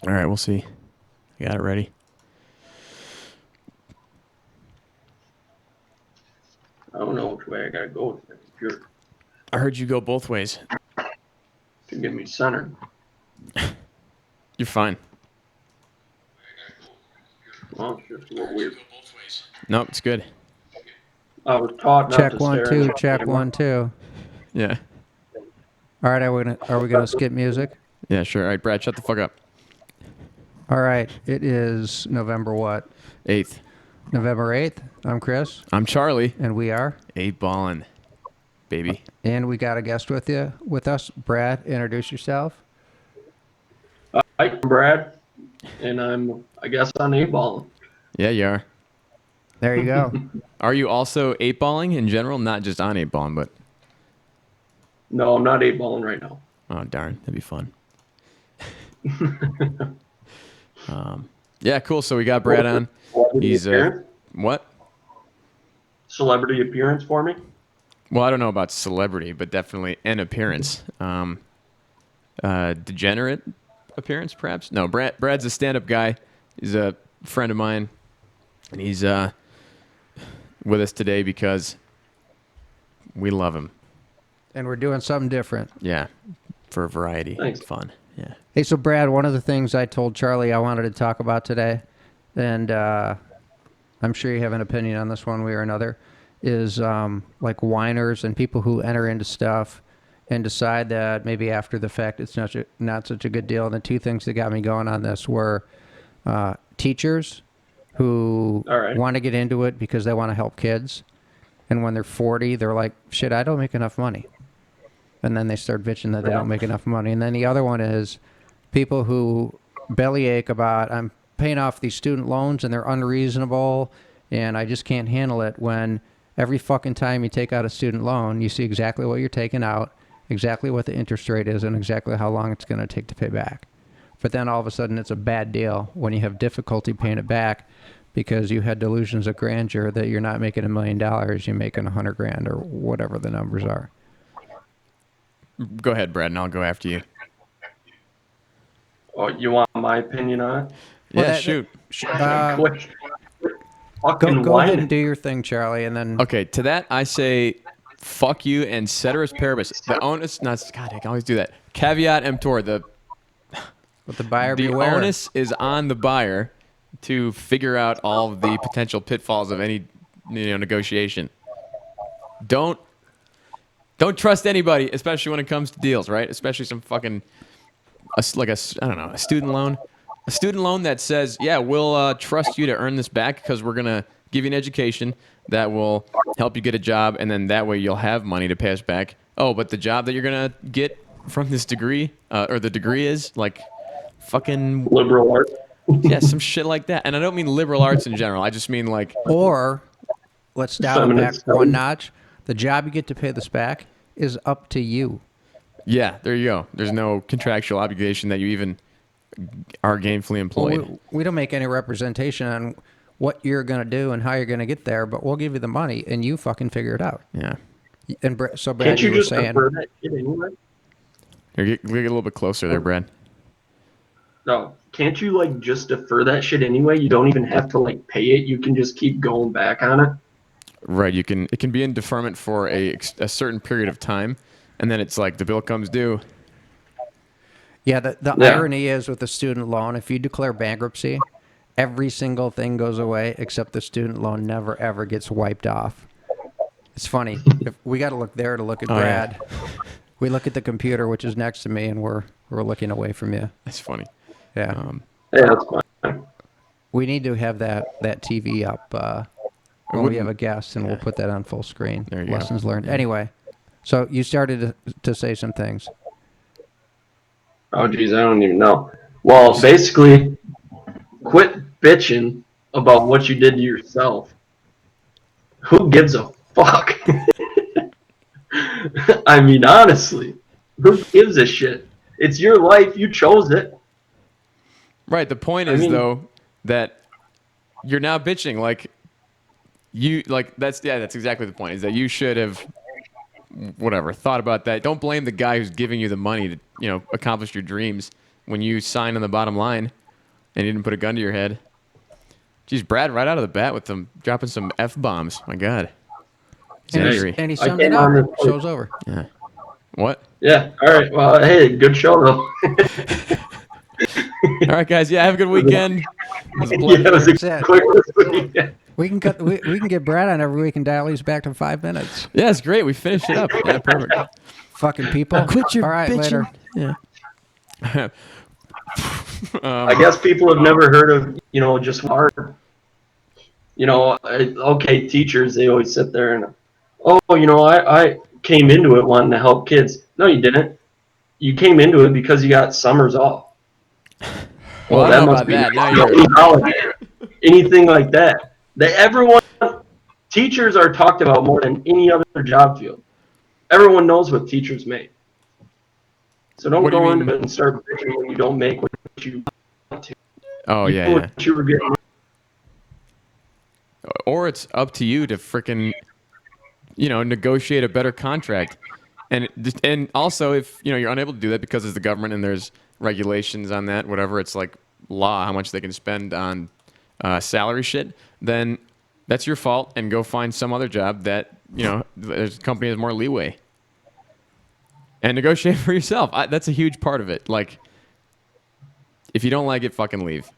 All right, we'll see. I got it ready. I don't know which way I gotta go with my computer I heard you go both ways. to get me centered. You're fine. Well, it's just a little weird. Nope, it's good. I was taught not Check to one, stare into two. the Check camera. 1, 2. Yeah. All right, are we gonna skip music? Yeah, sure. All right, Brad, shut the fuck up. All right, it is November what? 8th. November 8th. I'm Chris, I'm Charlie. and we are. 8-ballin', baby. And we got a guest with us. Brad, introduce yourself. Hi, I'm Brad, and I guess, on A-balling. Yeah, you are. There you go. Are you also 8-balling in general? Not just on 8-balling, but... No, I'm not A-balling right now. Oh, darn. That'd be fun. Yeah, cool. So we got Brad on. Celebrity He's... appearance? What? Celebrity appearance for me? Well, I don't know about celebrity, but definitely an appearance. Degenerate appearance, perhaps? No, Brad's a stand-up guy. He's a friend of mine, and he's with us today because we love him. And we're doing something different. Yeah, for variety. Thanks. Fun. Yeah. Hey, so Brad, one of the things I told Charlie I wanted to talk about today, and I'm sure you have an opinion on this one way or another, is like whiners and people who enter into stuff and decide that maybe after the fact it's not such a good deal. And the two things that got me going on this were teachers who All right. want to get into it because they want to help kids. And when they're 40, they're like, shit, I don't make enough money. And then they start bitching that they don't make enough money. And then the other one is people who bellyache about, I'm paying off these student loans and they're unreasonable and I just can't handle it, when every fucking time you take out a student loan, you see exactly what you're taking out, exactly what the interest rate is, and exactly how long it's going to take to pay back. But then all of a sudden it's a bad deal when you have difficulty paying it back because you had delusions of grandeur that you're not making $1 million, you're making $100,000 or whatever the numbers are. Go ahead, Brad, and I'll go after you. Oh, you want my opinion on it? Well, Yeah, that- shoot. Quit Go fucking go ahead and whining. do your thing, Charlie, and then Okay, to that I say, fuck you and ceteris paribus. The onus, not God, I can always do that. Caveat emptor. with the buyer The beware. onus is on the buyer to figure out all of the potential pitfalls of any negotiation. Don't trust anybody, especially when it comes to deals, right? Especially some fucking I don't know, a student loan. A student loan that says, yeah, we'll trust you to earn this back because we're going to give you an education that will help you get a job, and then that way you'll have money to pay us back. Oh, but the job that you're going to get from this degree, or the degree is, like, fucking, Liberal art. yeah, some shit like that. And I don't mean liberal arts in general. I just mean, like, Or let's dial it back Feminist one studies. notch. The job you get to pay this back is up to you. yeah, there you go. There's no contractual obligation that you even are gainfully employed. We don't make any representation on what you're going to do and how you're going to get there, but we'll give you the money and you fucking figure it out. Yeah. And so Brad, Can't you were just saying, defer that shit anyway? Here, get a little bit closer there, Brad. No, can't you like just defer that shit anyway? You don't even have to like pay it. You can just keep going back on it. Right, it can be in deferment for a certain period of time, and then it's like the bill comes due. yeah, the Yeah. irony is with the student loan, if you declare bankruptcy, every single thing goes away except the student loan never ever gets wiped off. It's funny. If we got to look there to look at Oh, yeah. Brad. We look at the computer, which is next to me, and we're looking away from you. That's funny. Yeah. Yeah, that's fine. We need to have that TV up when we wouldn't- have a guest, and we'll put that on full screen. There you go. Lessons learned. Anyway, so you started to say some things. Oh geez, I don't even know. Well, basically, quit bitching about what you did to yourself. Who gives a fuck? I mean, honestly, who gives a shit? It's your life. You chose it. Right. The point I is mean- though that you're now bitching. Like that's exactly the point. Is that you should have thought about that. Don't blame the guy who's giving you the money to accomplish your dreams when you sign on the bottom line and you didn't put a gun to your head. Geez, Brad, right out of the bat with them dropping some F-bombs. My God. He's And, angry. and he I summed it came up. on this- Show's over. Yeah. What? Yeah. All right. Well, hey, good show though. All right, guys. Yeah, have a good weekend. It was a Yeah, pleasure. it was That's a it. quick one. We can cut. We can get Brad on every week and dial these back to 5 minutes. Yeah, it's great. We finished it up. Yeah, perfect. Fucking people. Quit your All right, bitching. later. Yeah. I guess people have never heard of, just hard. Okay, teachers, they always sit there and, I came into it wanting to help kids. No, you didn't. You came into it because you got summers off. Well, I don't know about that. Now you're. Holiday. Anything like that. Teachers are talked about more than any other job field. Everyone knows what teachers make. So don't What do you go mean? into it and start bitching when you don't make what you want to. Oh, You yeah, know yeah. what you were getting. Or it's up to you to frickin', negotiate a better contract. And also, if, you're unable to do that because it's the government and there's regulations on that, whatever, it's like law, how much they can spend on salary shit, then that's your fault and go find some other job that, the company has more leeway. And negotiate for yourself. That's a huge part of it. Like, if you don't like it, fucking leave.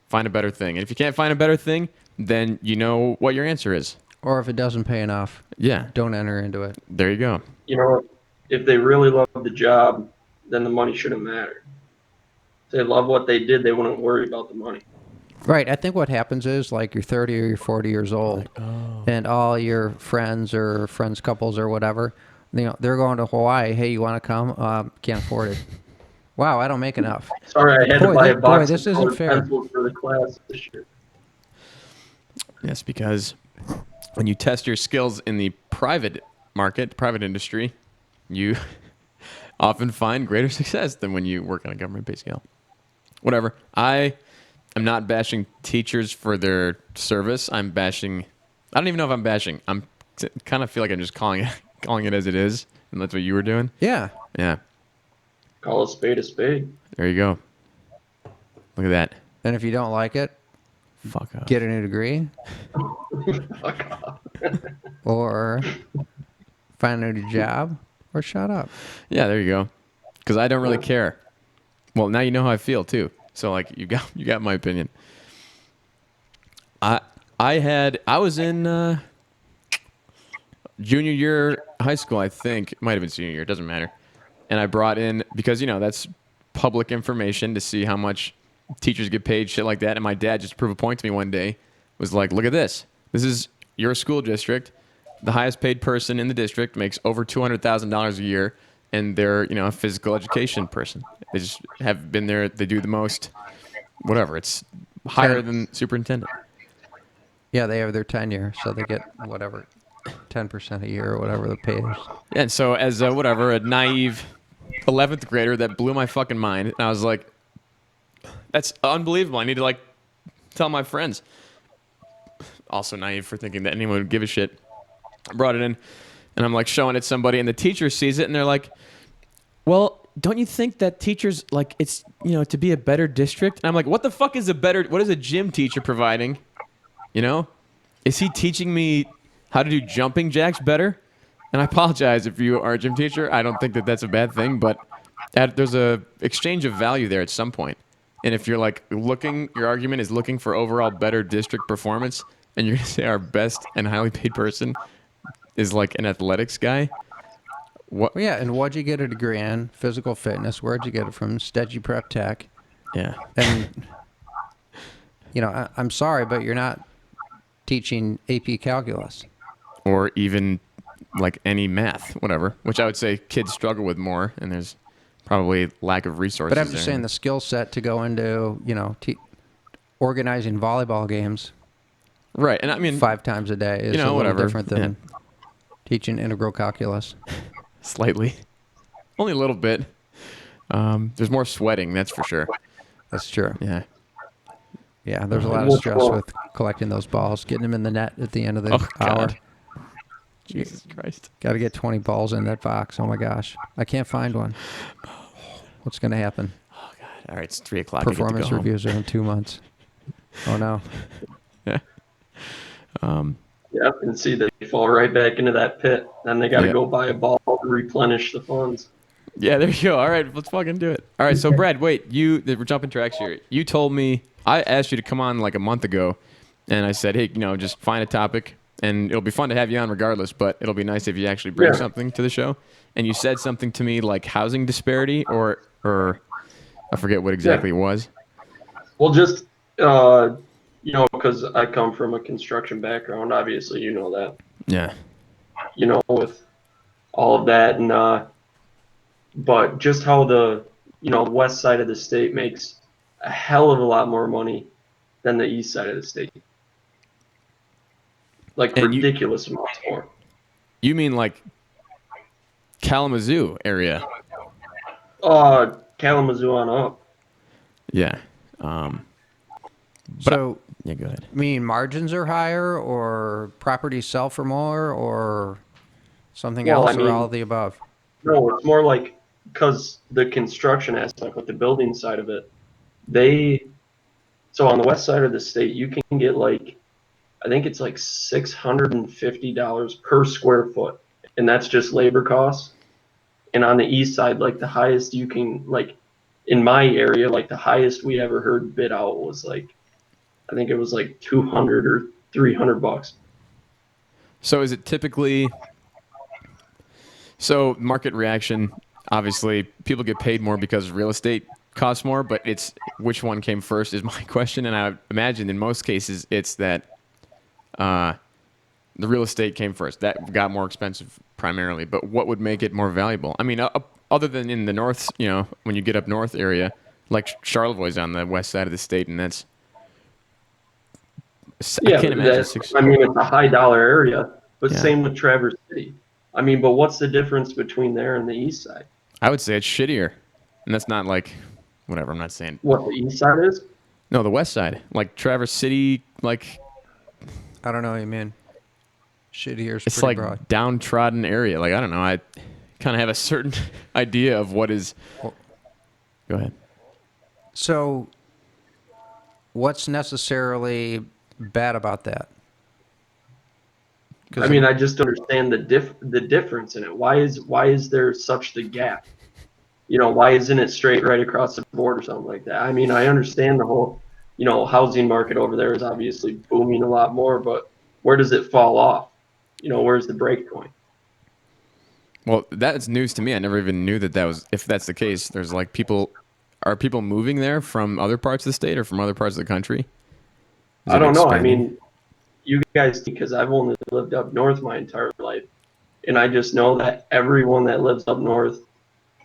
Find a better thing. And if you can't find a better thing, then you know what your answer is. Or if it doesn't pay enough, Yeah, don't enter into it. there you go. If they really love the job, then the money shouldn't matter. If they love what they did, they wouldn't worry about the money. Right. I think what happens is like you're 30 or you're 40 years old, and all your friends or friends couples or whatever, they're going to Hawaii. Hey, you want to come? Can't afford it. Wow, I don't make enough. Sorry, I had to buy a box this of isn't colored fair. pencils for the class this year. Yes, because when you test your skills in the private market, private industry, you often find greater success than when you work on a government pay scale. Whatever. I am not bashing teachers for their service. I don't even know if I'm bashing. I'm kind of feel like I'm just calling it as it is, and that's what you were doing. Yeah. Yeah. Call a spade a spade. There you go. Look at that. And if you don't like it, Fuck off. get a new degree Fuck off. or find a new job or shut up. Yeah, there you go. Because I don't really care. Well, now you know how I feel too. So like you got my opinion. I was in junior year high school, I think. It might have been senior year, it doesn't matter. And I brought in, because that's public information to see how much teachers get paid, shit like that. And my dad just proved a point to me one day, was like, look at this. This is your school district. The highest paid person in the district makes over $200,000 a year, and they're, a physical education person. They just have been there. They do the most, whatever. It's higher than superintendent. Yeah, they have their tenure, so they get whatever, 10% a year or whatever the pay is. Yeah, and so as a naive 11th grader, that blew my fucking mind. And I was like, that's unbelievable. I need to tell my friends. Also naive for thinking that anyone would give a shit. I brought it in, and I'm showing it to somebody, and the teacher sees it, and they're like, well, don't you think that teachers, it's, to be a better district? And I'm like, what the fuck is what is a gym teacher providing? Is he teaching me how to do jumping jacks better? And I apologize if you are a gym teacher. I don't think that that's a bad thing, but there's a exchange of value there at some point. And if you're your argument is looking for overall better district performance, and you're going to say our best and highly paid person is an athletics guy. What? Well, yeah, and what'd you get a degree in? Physical fitness. Where'd you get it from? Stedgy Prep Tech. Yeah. And, I'm sorry, but you're not teaching AP calculus. Or even any math, whatever, which I would say kids struggle with more, and there's probably lack of resources. But I'm just there. saying the skill set to go into, organizing volleyball games Right, and I mean 5 times a day is a little whatever. different than teaching integral calculus. Slightly, only a little bit. There's more sweating, that's for sure. That's true. Yeah. Yeah, there's a lot of stress with collecting those balls, getting them in the net at the end of the hour. God. Jesus Christ. Got to get 20 balls in that box. Oh my gosh, I can't find one. What's going to happen? Oh God, All right, it's 3 o'clock. I get to go Performance home. reviews are in 2 months. Oh no. Yeah, and see they fall right back into that pit. Then they got to Yeah. go buy a ball to replenish the funds. Yeah, there you go. All right, let's fucking do it. All right, so Brad, wait, we're jumping tracks here. You told me I asked you to come on like a month ago, and I said, hey, just find a topic, and it'll be fun to have you on regardless. But it'll be nice if you actually bring Yeah. something to the show. And you said something to me like housing disparity, or I forget what exactly it was. Well, just because I come from a construction background, obviously you know that. Yeah. With all of that, and but just how the west side of the state makes a hell of a lot more money than the east side of the state, like And ridiculous amounts more. You mean like Kalamazoo area? Kalamazoo on up. Yeah. So, Yeah, go ahead. I mean, margins are higher, or properties sell for more, or something Well, else, I or mean- all of the above? No, it's more like because the construction aspect, like the building side of it, so on the west side of the state, you can get I think it's like $650 per square foot, and that's just labor costs. And on the east side, like the highest you can in my area, like the highest we ever heard bid out was I think it was like 200 or $300. So is it typically market reaction? Obviously, people get paid more because real estate costs more, but it's which one came first is my question. And I imagine in most cases it's that the real estate came first. That got more expensive primarily. But what would make it more valuable? I mean, other than in the north, when you get up north area, like Charlevoix's on the west side of the state, and that's I can't imagine it's a high dollar area, but Yeah. same with Traverse City. I mean, but what's the difference between there and the east side? I would say it's shittier, and that's not like whatever. I'm not saying What the east side is? no. The west side, like Traverse City, like I don't know what you mean. Shittier is it's pretty like broad. downtrodden area. Like I don't know. I kind of have a certain idea of what is. Well- Go ahead. So, what's necessarily bad about that? I mean, I just understand the difference in it. Why is there such the gap? Why isn't it straight right across the board or something like that? I mean, I understand the whole, housing market over there is obviously booming a lot more, but where does it fall off? Where's the break point? Well, that's news to me. I never even knew that was. If that's the case, there's like are people moving there from other parts of the state or from other parts of the country? Is I it don't know. I expanding? mean, you guys, because I've only lived up north my entire life, and I just know that everyone that lives up north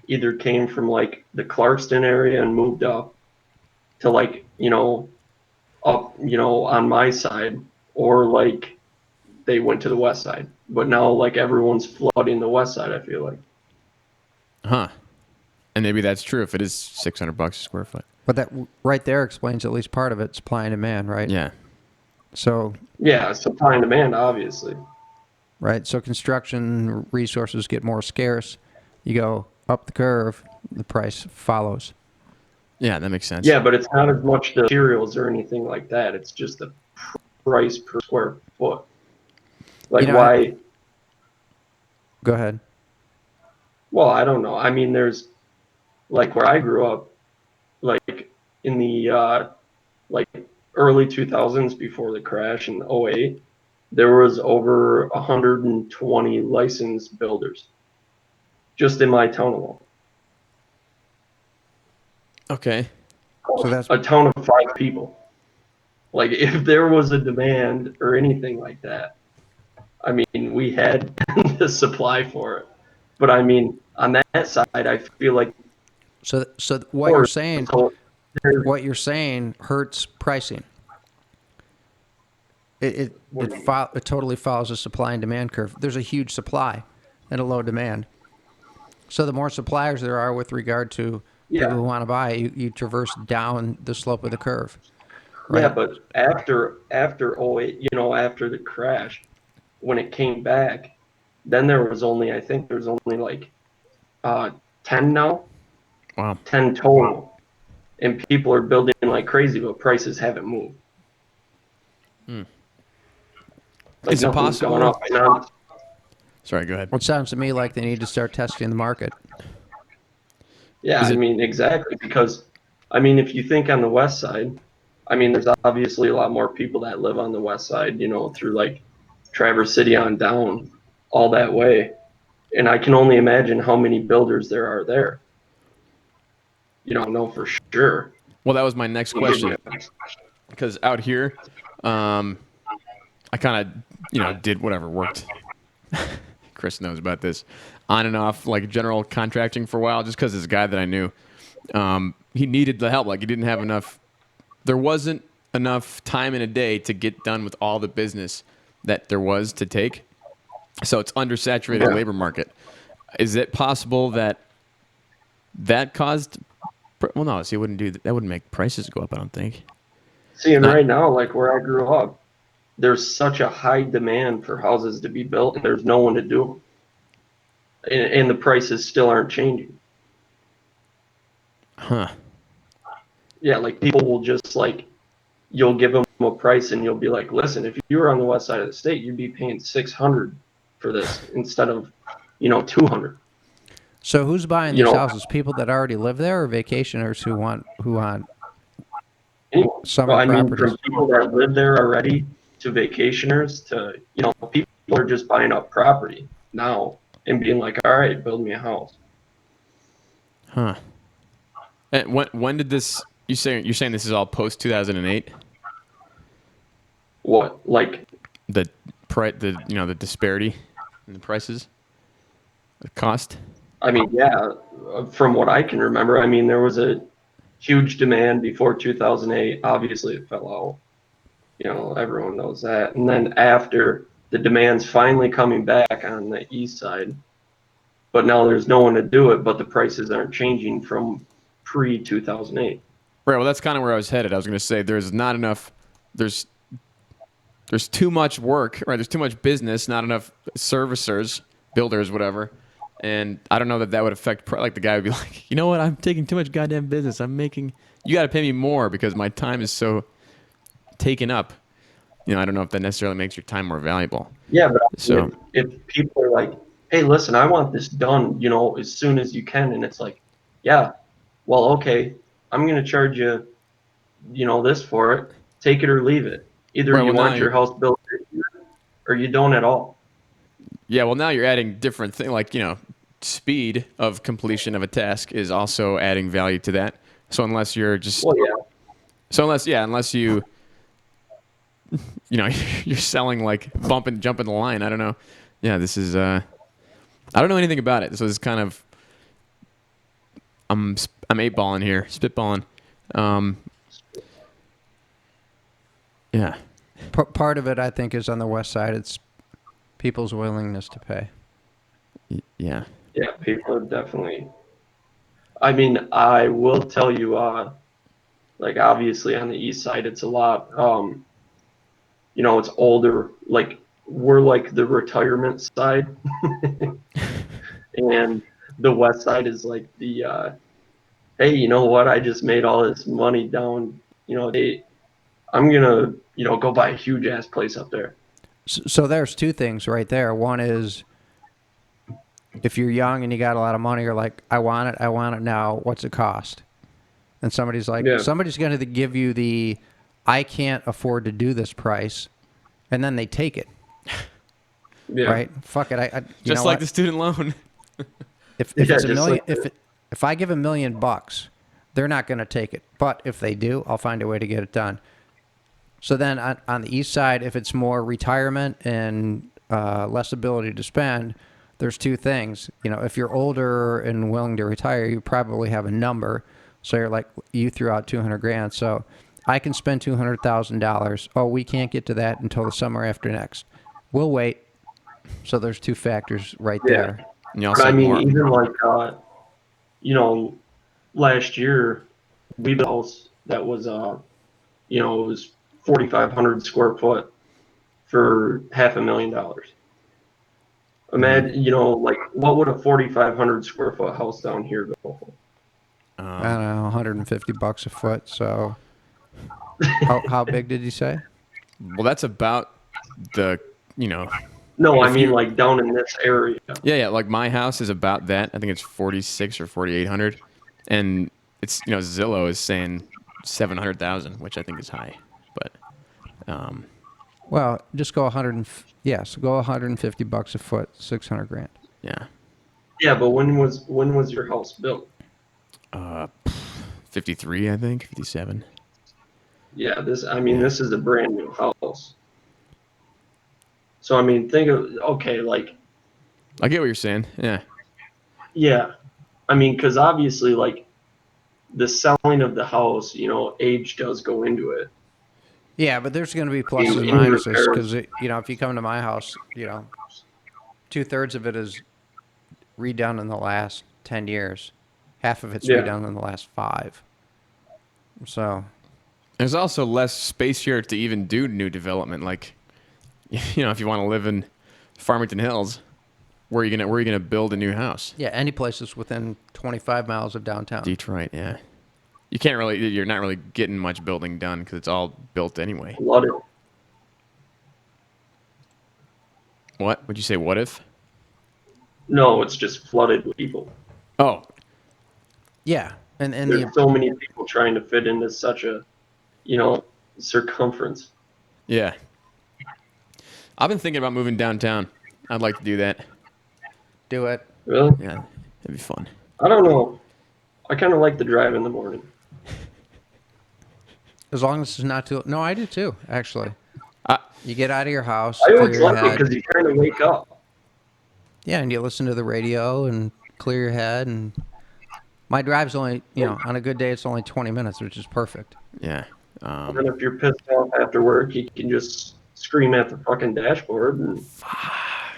either came from like the Clarkston area and moved up to up, on my side, or like they went to the west side. But now like everyone's flooding the west side, I feel like. Huh. And maybe that's true if it is $600 a square foot. But that right there explains at least part of it, supply and demand, right? Yeah. So, Yeah, supply and demand, obviously. right. So construction resources get more scarce. You go up the curve, the price follows. Yeah, that makes sense. Yeah, but it's not as much the materials or anything like that. It's just the price per square foot. Like why? Go ahead. Well, I don't know. I mean, there's like where I grew up, like in the like early 2000s before the crash in '08, there was over 120 licensed builders just in my town alone. Okay. So that's A town of 5 people. Like if there was a demand or anything like that, I mean, we had the supply for it. But I mean, on that side, I feel like so what you're saying. there's What you're saying hurts pricing. It totally follows a supply and demand curve. There's a huge supply and a low demand. So the more suppliers there are with regard to people who want to buy, you traverse down the slope of the curve. Right? Yeah, but after '08, after the crash, when it came back, then I think there's only like 10 now, Wow. 10 total. and people are building like crazy, but prices haven't moved. Like Is it nothing's gone possible? up. And I'm, Sorry, go ahead. Well, it sounds to me like they need to start testing the market. yeah, Is I it mean exactly because I mean if you think on the west side, I mean there's obviously a lot more people that live on the west side, you know, through like Traverse City on down, all that way. And I can only imagine how many builders there are there. You don't know for sure. well? That was my next question because out here, I kind of did whatever worked. Chris knows about this, on and off like general contracting for a while, just because this guy that I knew, he needed the help. Like he didn't have enough. There wasn't enough time in a day to get done with all the business that there was to take. So it's undersaturated Yeah. labor market. Is it possible that caused? Well, no. See, it wouldn't do that. That wouldn't make prices go up. I don't think. See, and Not- right now, like where I grew up, there's such a high demand for houses to be built, and there's no one to do them. And the prices still aren't changing. Huh. Yeah, like people will just like, you'll give them a price, and you'll be like, listen, if you were on the west side of the state, you'd be paying 600 for this instead of, 200. So who's buying You these know- houses? People that already live there, or vacationers who want Anyway, summer well, I mean, properties? from people that live there already to vacationers to, people are just buying up property now and being like, all right, build me a house. Huh. And when did this? You're saying this is all post 2008? What, like, The the disparity in the prices, the cost. I mean, yeah, from what I can remember, I mean, there was a huge demand before 2008. Obviously, it fell out. Everyone knows that. And then after, the demand's finally coming back on the east side, but now there's no one to do it, but the prices aren't changing from pre 2008. Right. Well, that's kind of where I was headed. I was going to say there's not enough. There's too much work. Right. There's too much business. Not enough servicers, builders, whatever. And I don't know that would affect. Like the guy would be like, you know what? I'm taking too much goddamn business. You got to pay me more because my time is so taken up. I don't know if that necessarily makes your time more valuable. Yeah, but So- if people are like, hey, listen, I want this done, as soon as you can, and it's like, yeah, well, okay, I'm going to charge you, this for it. Take it or leave it. Either Right, you well, now want your house built or you don't at all. Yeah, well, now you're adding different things, like, speed of completion of a task is also adding value to that. So unless you're just, Well, yeah. unless you, you're selling like jumping the line. I don't know. Yeah, this is, I don't know anything about it. So it's kind of, I'm 8-balling here, spitballing. Yeah. Part of it, I think, is on the west side. It's people's willingness to pay. Yeah. Yeah, people are definitely. I mean, I will tell you, like obviously on the east side, it's a lot. It's older. Like we're like the retirement side, and the west side is like the. Hey, you know what? I just made all this money down. I'm gonna, go buy a huge ass place up there. So there's two things right there. One is if you're young and you got a lot of money, you're like, I want it now. What's it cost? And somebody's like, Yeah. somebody's going to give you the, I can't afford to do this price, and then they take it. Yeah. Right? Fuck it. I you Just know like what? the student loan. If Yeah, it's a just million, like if I give $1 million, they're not going to take it. But if they do, I'll find a way to get it done. So then on the east side, if it's more retirement and less ability to spend, there's two things. If you're older and willing to retire, you probably have a number. So you're like, you threw out $200,000. So I can spend $200,000. Oh, we can't get to that until the summer after next. We'll wait. So there's two factors right Yeah. there. And you But also I have mean, more. even like, last year we built a house that was, it was 4,500 square foot for $500,000. Imagine, like what would a 4,500 square foot house down here go for? I don't know, $150 a foot. So, how big did you say? Well, that's about the, you know, No, I If mean you- like down in this area. yeah. Like my house is about that. I think it's 46 or 4,800, and it's Zillow is saying 700,000, which I think is high, but Well, just go 100. Yes, go $150 a foot, 600 grand. yeah, Yeah, but when was your house built? 53, I think 57. Yeah, this is a brand new house. So I mean, think of okay, like I get what you're saying. Yeah, yeah, I mean, because obviously, like the selling of the house, age does go into it. Yeah, but there's going to be pluses and In minuses repairs. because if you come to my house, 2/3 of it is redone in the last 10 years. Half of it's Yeah. redone in the last 5. So, there's also less space here to even do new development. Like, if you want to live in Farmington Hills, where are you gonna build a new house? yeah, any places within 25 miles of downtown. Detroit, yeah. You're not really getting much building done because it's all built anyway. Flooded. What would you say? What if? No, it's just flooded with people. Oh, Yeah, and There's so many people trying to fit into such a, circumference. yeah. I've been thinking about moving downtown. I'd like to do that. do it. Really? Yeah, it'd be fun. I don't know. I kind of like the drive in the morning. As long as it's not too. No, I do too. Actually, I, you get out of your house, I clear always your like it head. because you kind of wake up. Yeah, and you listen to the radio and clear your head. And my drive's only, on a good day, it's only 20 minutes, which is perfect. yeah. And then if you're pissed off after work, you can just scream at the fucking dashboard and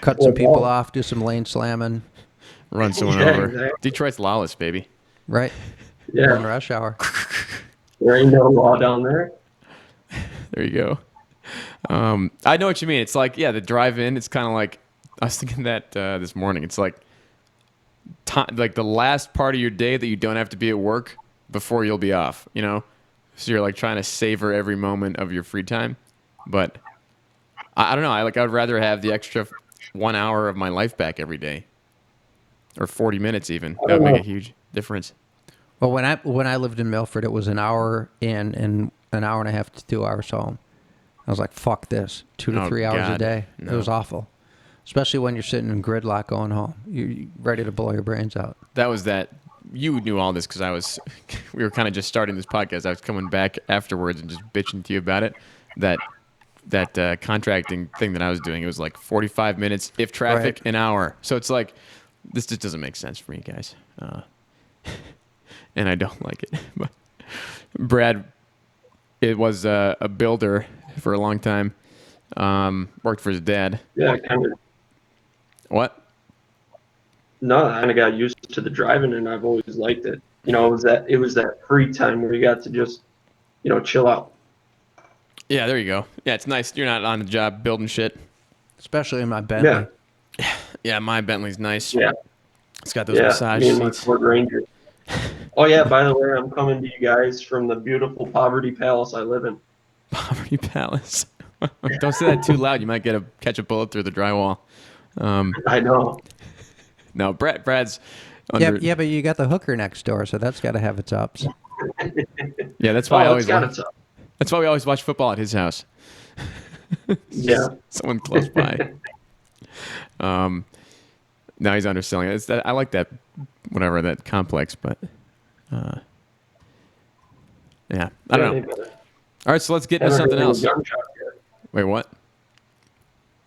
Cut some Oh, people wow. off, do some lane slamming, Run someone Yeah, over. exactly. Detroit's lawless, baby. right? During yeah, rush hour. there ain't no law down there. There you go. I know what you mean. It's like, yeah, the drive-in. It's kind of like I was thinking that this morning. It's like like the last part of your day that you don't have to be at work before you'll be off. So you're like trying to savor every moment of your free time. But I don't know. I'd rather have the extra 1 hour of my life back every day, or 40 minutes even. That would make a huge difference. Well, when I lived in Milford, it was an hour in and an hour and a half to 2 hours home. I was like, fuck this. 2 to Oh, 3 hours a God. day. No. It was awful. Especially when you're sitting in gridlock going home. You're ready to blow your brains out. That was that. You knew all this because we were kind of just starting this podcast. I was coming back afterwards and just bitching to you about it. That contracting thing that I was doing, it was like 45 minutes, if traffic, Right. an hour. So it's like, this just doesn't make sense for me, guys. And I don't like it. But Brad, it was a builder for a long time. Worked for his dad. Yeah, I kind of. What? No, I kind of got used to the driving, and I've always liked it. It was that free time where you got to just, chill out. Yeah, there you go. Yeah, it's nice. You're not on the job building shit. Especially in my Bentley. Yeah, Yeah, my Bentley's nice. yeah, It's got those yeah. massage Me and my seats. Ford Ranger. Oh yeah, by the way, I'm coming to you guys from the beautiful Poverty Palace I live in. Poverty Palace. Don't say that too loud. You might catch a bullet through the drywall. I know. No, Brad's Yeah, under. yeah, but you got the hooker next door, so that's got to have its ups. Yeah, that's why I Oh, always. it's got its up. That's why we always watch football at his house. Yeah. Someone close by. Now he's underselling it. I like that, whatever that complex, but yeah, I don't know. All right, so let's get into something else. Gunshots yet. Wait, what?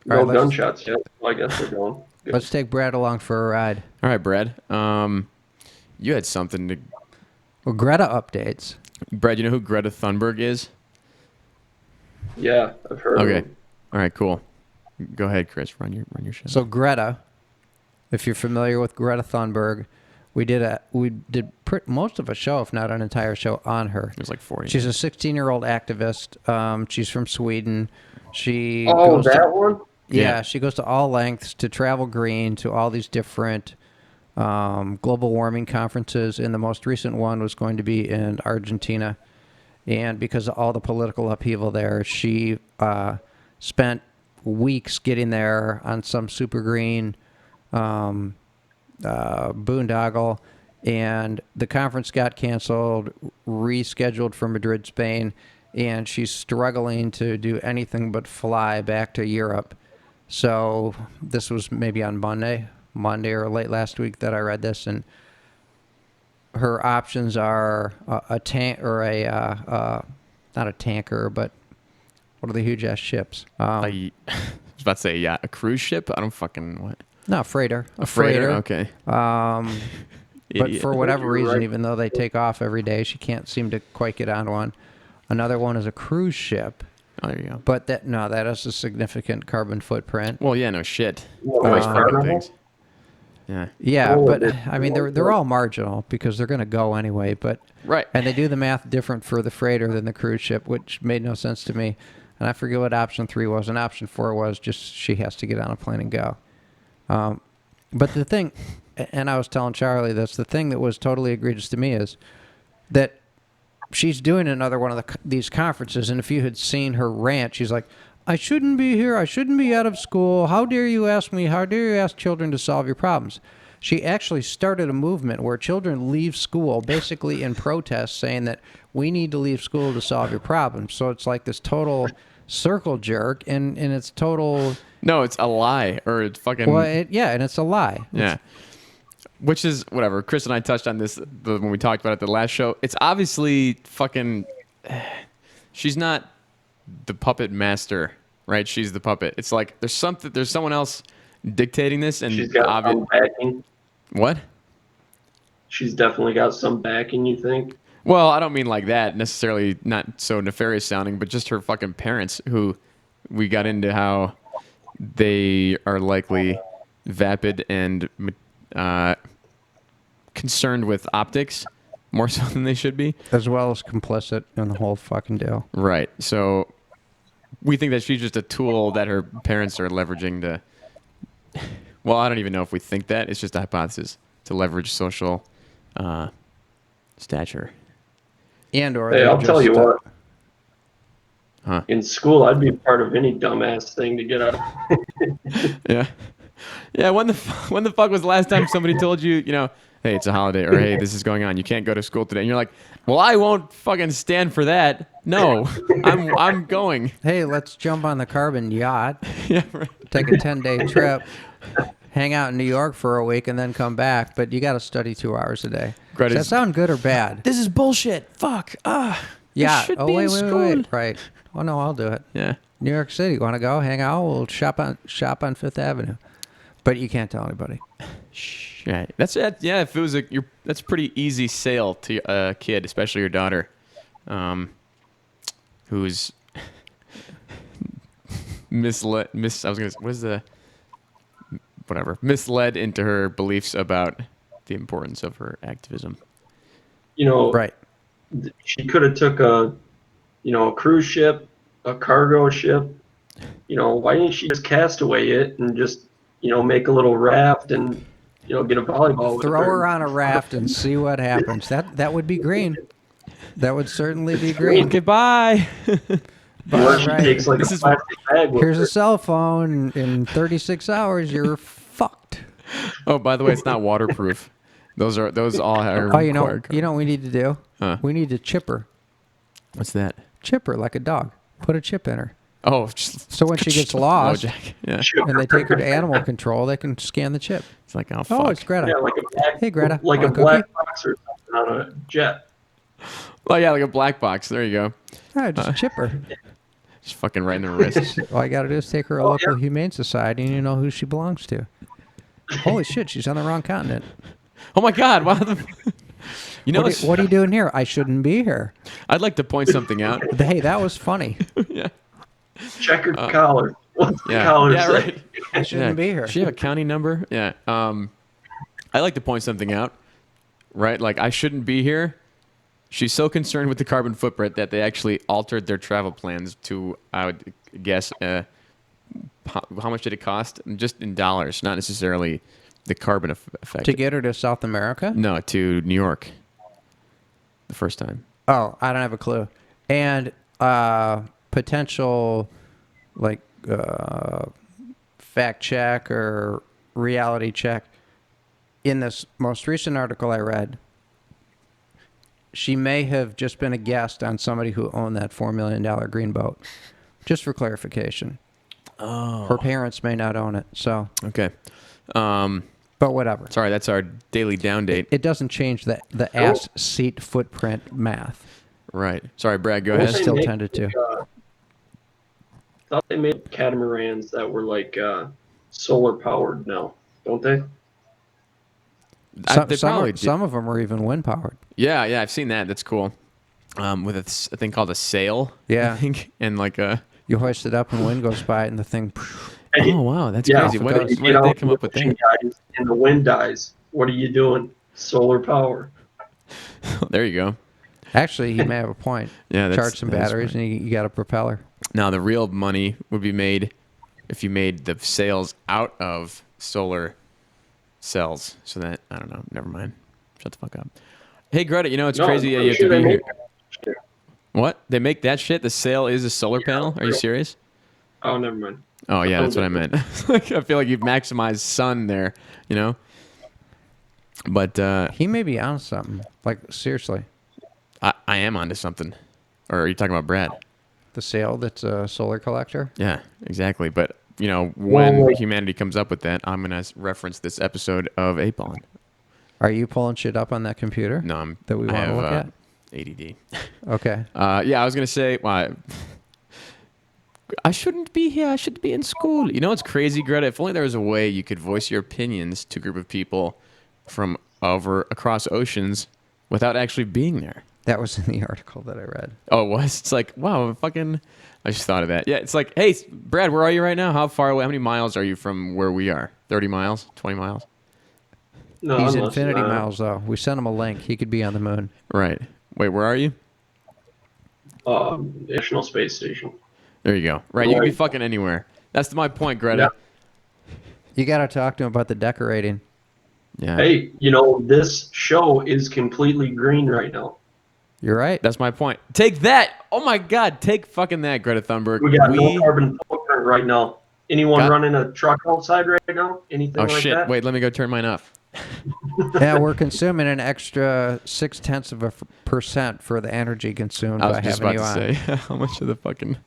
No All right, let's- gunshots yet. Well, I guess we're going. Good. Let's take Brad along for a ride. All right, Brad. You had something to. Well, Greta updates. Brad, you know who Greta Thunberg is? Yeah, I've heard. Okay. Of them. All right, cool. Go ahead, Chris. Run your show. So Greta, if you're familiar with Greta Thunberg, we did most of a show, if not an entire show, on her. It was like 40. She's a 16-year-old activist. She's from Sweden. She Oh, goes to, that one. yeah, Yeah. she goes to all lengths to travel green to all these different global warming conferences, and the most recent one was going to be in Argentina. And because of all the political upheaval there, she spent weeks getting there on some super green boondoggle, and the conference got canceled, rescheduled for Madrid, Spain, and she's struggling to do anything but fly back to Europe. So this was maybe on Monday or late last week that I read this, and her options are a tank or not a tanker, but what are the huge ass ships? I was about to say, yeah, a cruise ship. I don't fucking what. No, freighter. A freighter. Okay. But Idiot. for whatever You're reason, right. even though they take off every day, she can't seem to quite get on one. Another one is a cruise ship, Oh, there you go. but that has a significant carbon footprint. Well, yeah, no shit. What, Always like fucking Carnival? things. Yeah. Yeah, Oh, but it- I mean they're all marginal because they're going to go anyway. But Right. and they do the math different for the freighter than the cruise ship, which made no sense to me. And I forget what option 3 was. And option 4 was just she has to get on a plane and go. But the thing, and I was telling Charlie this, the thing that was totally egregious to me is that she's doing another one of these conferences, and if you had seen her rant, she's like, I shouldn't be here. I shouldn't be out of school. How dare you ask me? How dare you ask children to solve your problems? She actually started a movement where children leave school basically in protest, saying that we need to leave school to solve your problems. So it's like this total circle jerk, and it's total... No, it's a lie, or it's fucking. Well, and it's a lie. Yeah. Which is whatever. Chris and I touched on this when we talked about it at the last show. It's obviously fucking. She's not the puppet master, right? She's the puppet. It's like there's someone else dictating this, and She's got some backing. What? She's definitely got some backing, you think? Well, I don't mean like that necessarily, not so nefarious sounding, but just her fucking parents, who we got into how they are likely vapid and concerned with optics more so than they should be. As well as complicit in the whole fucking deal. Right. So we think that she's just a tool that her parents are leveraging to. Well, I don't even know if we think that. It's just a hypothesis to leverage social stature. And or Hey, they're I'll tell just, you what. Huh. In school, I'd be part of any dumbass thing to get out. Yeah. Yeah. When the fuck was the last time somebody told you, hey, it's a holiday, or hey, this is going on, you can't go to school today, and you're like, well, I won't fucking stand for that. No, I'm going. Hey, let's jump on the carbon yacht, Yeah. Right. take a 10-day trip, hang out in New York for a week, and then come back. But you got to study 2 hours a day. Greta's- Does that sound good or bad? This is bullshit. Fuck. Yeah. should Oh, be wait, in wait, school. wait. Right. Oh, no, I'll do it. Yeah. New York City. Want to go? Hang out? We'll shop on Fifth Avenue. But you can't tell anybody. Right. That's it. Yeah. If it was that's a pretty easy sale to a kid, especially your daughter, who's misled into her beliefs about the importance of her activism. Right. She could have took a cruise ship, a cargo ship. Why didn't she just castaway it and just, make a little raft and, get a volleyball with Throw her? her on a raft and see what happens. That would be green. That would certainly be green. Goodbye. Or she Right. takes like This a is- plastic bag with Here's her. a cell phone. In 36 hours, you're fucked. Oh, by the way, it's not waterproof. Those all are. Oh, you know required. what we need to do? Huh. We need to chip her. What's that? Chip her like a dog. Put a chip in her. Oh, just So when she gets lost LoJack. Yeah. and they take her to animal control, they can scan the chip. It's like, oh fuck. Oh, it's Greta. Yeah, like a black, Hey, Greta, like a want a black cookie? box or something on a jet. Oh yeah, like a black box. There you go. All right, just chip her. Just fucking right in the wrist. All you got to do is take her to a local humane society and you know who she belongs to. Holy shit, she's on the wrong continent. Oh my god! Wow. What are you doing here? I shouldn't be here. I'd like to point something out. Hey, that was funny. Yeah. Checkered collar. What's the Yeah. collar Yeah. say? Right. I shouldn't be here. Does she have a county number? Yeah. I'd like to point something out. Right. Like I shouldn't be here. She's so concerned with the carbon footprint that they actually altered their travel plans to, I would guess, how much did it cost? Just in dollars, not necessarily the carbon effect. To get her to South America? No, to New York. The first time. Oh, I don't have a clue. And potential, like, fact check or reality check. In this most recent article I read, she may have just been a guest on somebody who owned that $4 million green boat. Just for clarification. Oh. Her parents may not own it, so. Okay. But whatever. Sorry, that's our daily down date. It doesn't change the ass seat footprint math. Right. Sorry, Brad, go We'll ahead. still make, tended to. Thought they made catamarans that were like solar powered now, don't they? They probably did. Some of them are even wind powered. Yeah, I've seen that. That's cool. With a thing called a sail. Yeah. I think, and like a. You hoist it up and wind goes by and the thing. Oh wow, that's Yeah, crazy. so What those- did they come up with ocean that? dies and the wind dies. What are you doing? Solar power. There you go. Actually, he may have a point. Yeah, that's, Charge some that is batteries smart. and you got a propeller. Now the real money would be made if you made the sails out of solar cells. So that I don't know. Never mind. Shut the fuck up. Hey Greta, you know it's No, crazy I'm you have sure to they be here. make that shit. What? They make that shit? The sail is a solar panel? Are you serious? Oh, never mind. Oh yeah, that's what I meant. Like, I feel like you've maximized sun there, you know. But He may be on something. Like, seriously. I am onto something. Or are you talking about Brad? The sail that's a solar collector. Yeah, exactly. But you know, when Well, like- humanity comes up with that, I'm gonna reference this episode of Apon. Are you pulling shit up on that computer? No, I'm That we I wanna have, look at? ADD. Okay. Yeah, I was gonna say, well, I shouldn't be here. I should be in school. You know what's crazy, Greta? If only there was a way you could voice your opinions to a group of people from across oceans without actually being there. That was in the article that I read. Oh, it was? It's like, wow, fucking. I just thought of that. Yeah, it's like, hey, Brad, where are you right now? How far away? How many miles are you from where we are? 30 miles? 20 miles? No, He's I'm less infinity than that. miles, though. We sent him a link. He could be on the moon. Right. Wait, where are you? National Space Station. There you go. Right, you can be Right. fucking anywhere. That's my point, Greta. You got to talk to him about the decorating. Yeah. Hey, you know, this show is completely green right now. You're right. That's my point. Take that. Oh my God. Take fucking that, Greta Thunberg. We got no carbon footprint right now. Anyone Got- running a truck outside right now? Anything Oh like shit. that? Wait, let me go turn mine off. Yeah, we're consuming an extra 0.6% for the energy consumed I was by just having about you to on. say how much of the fucking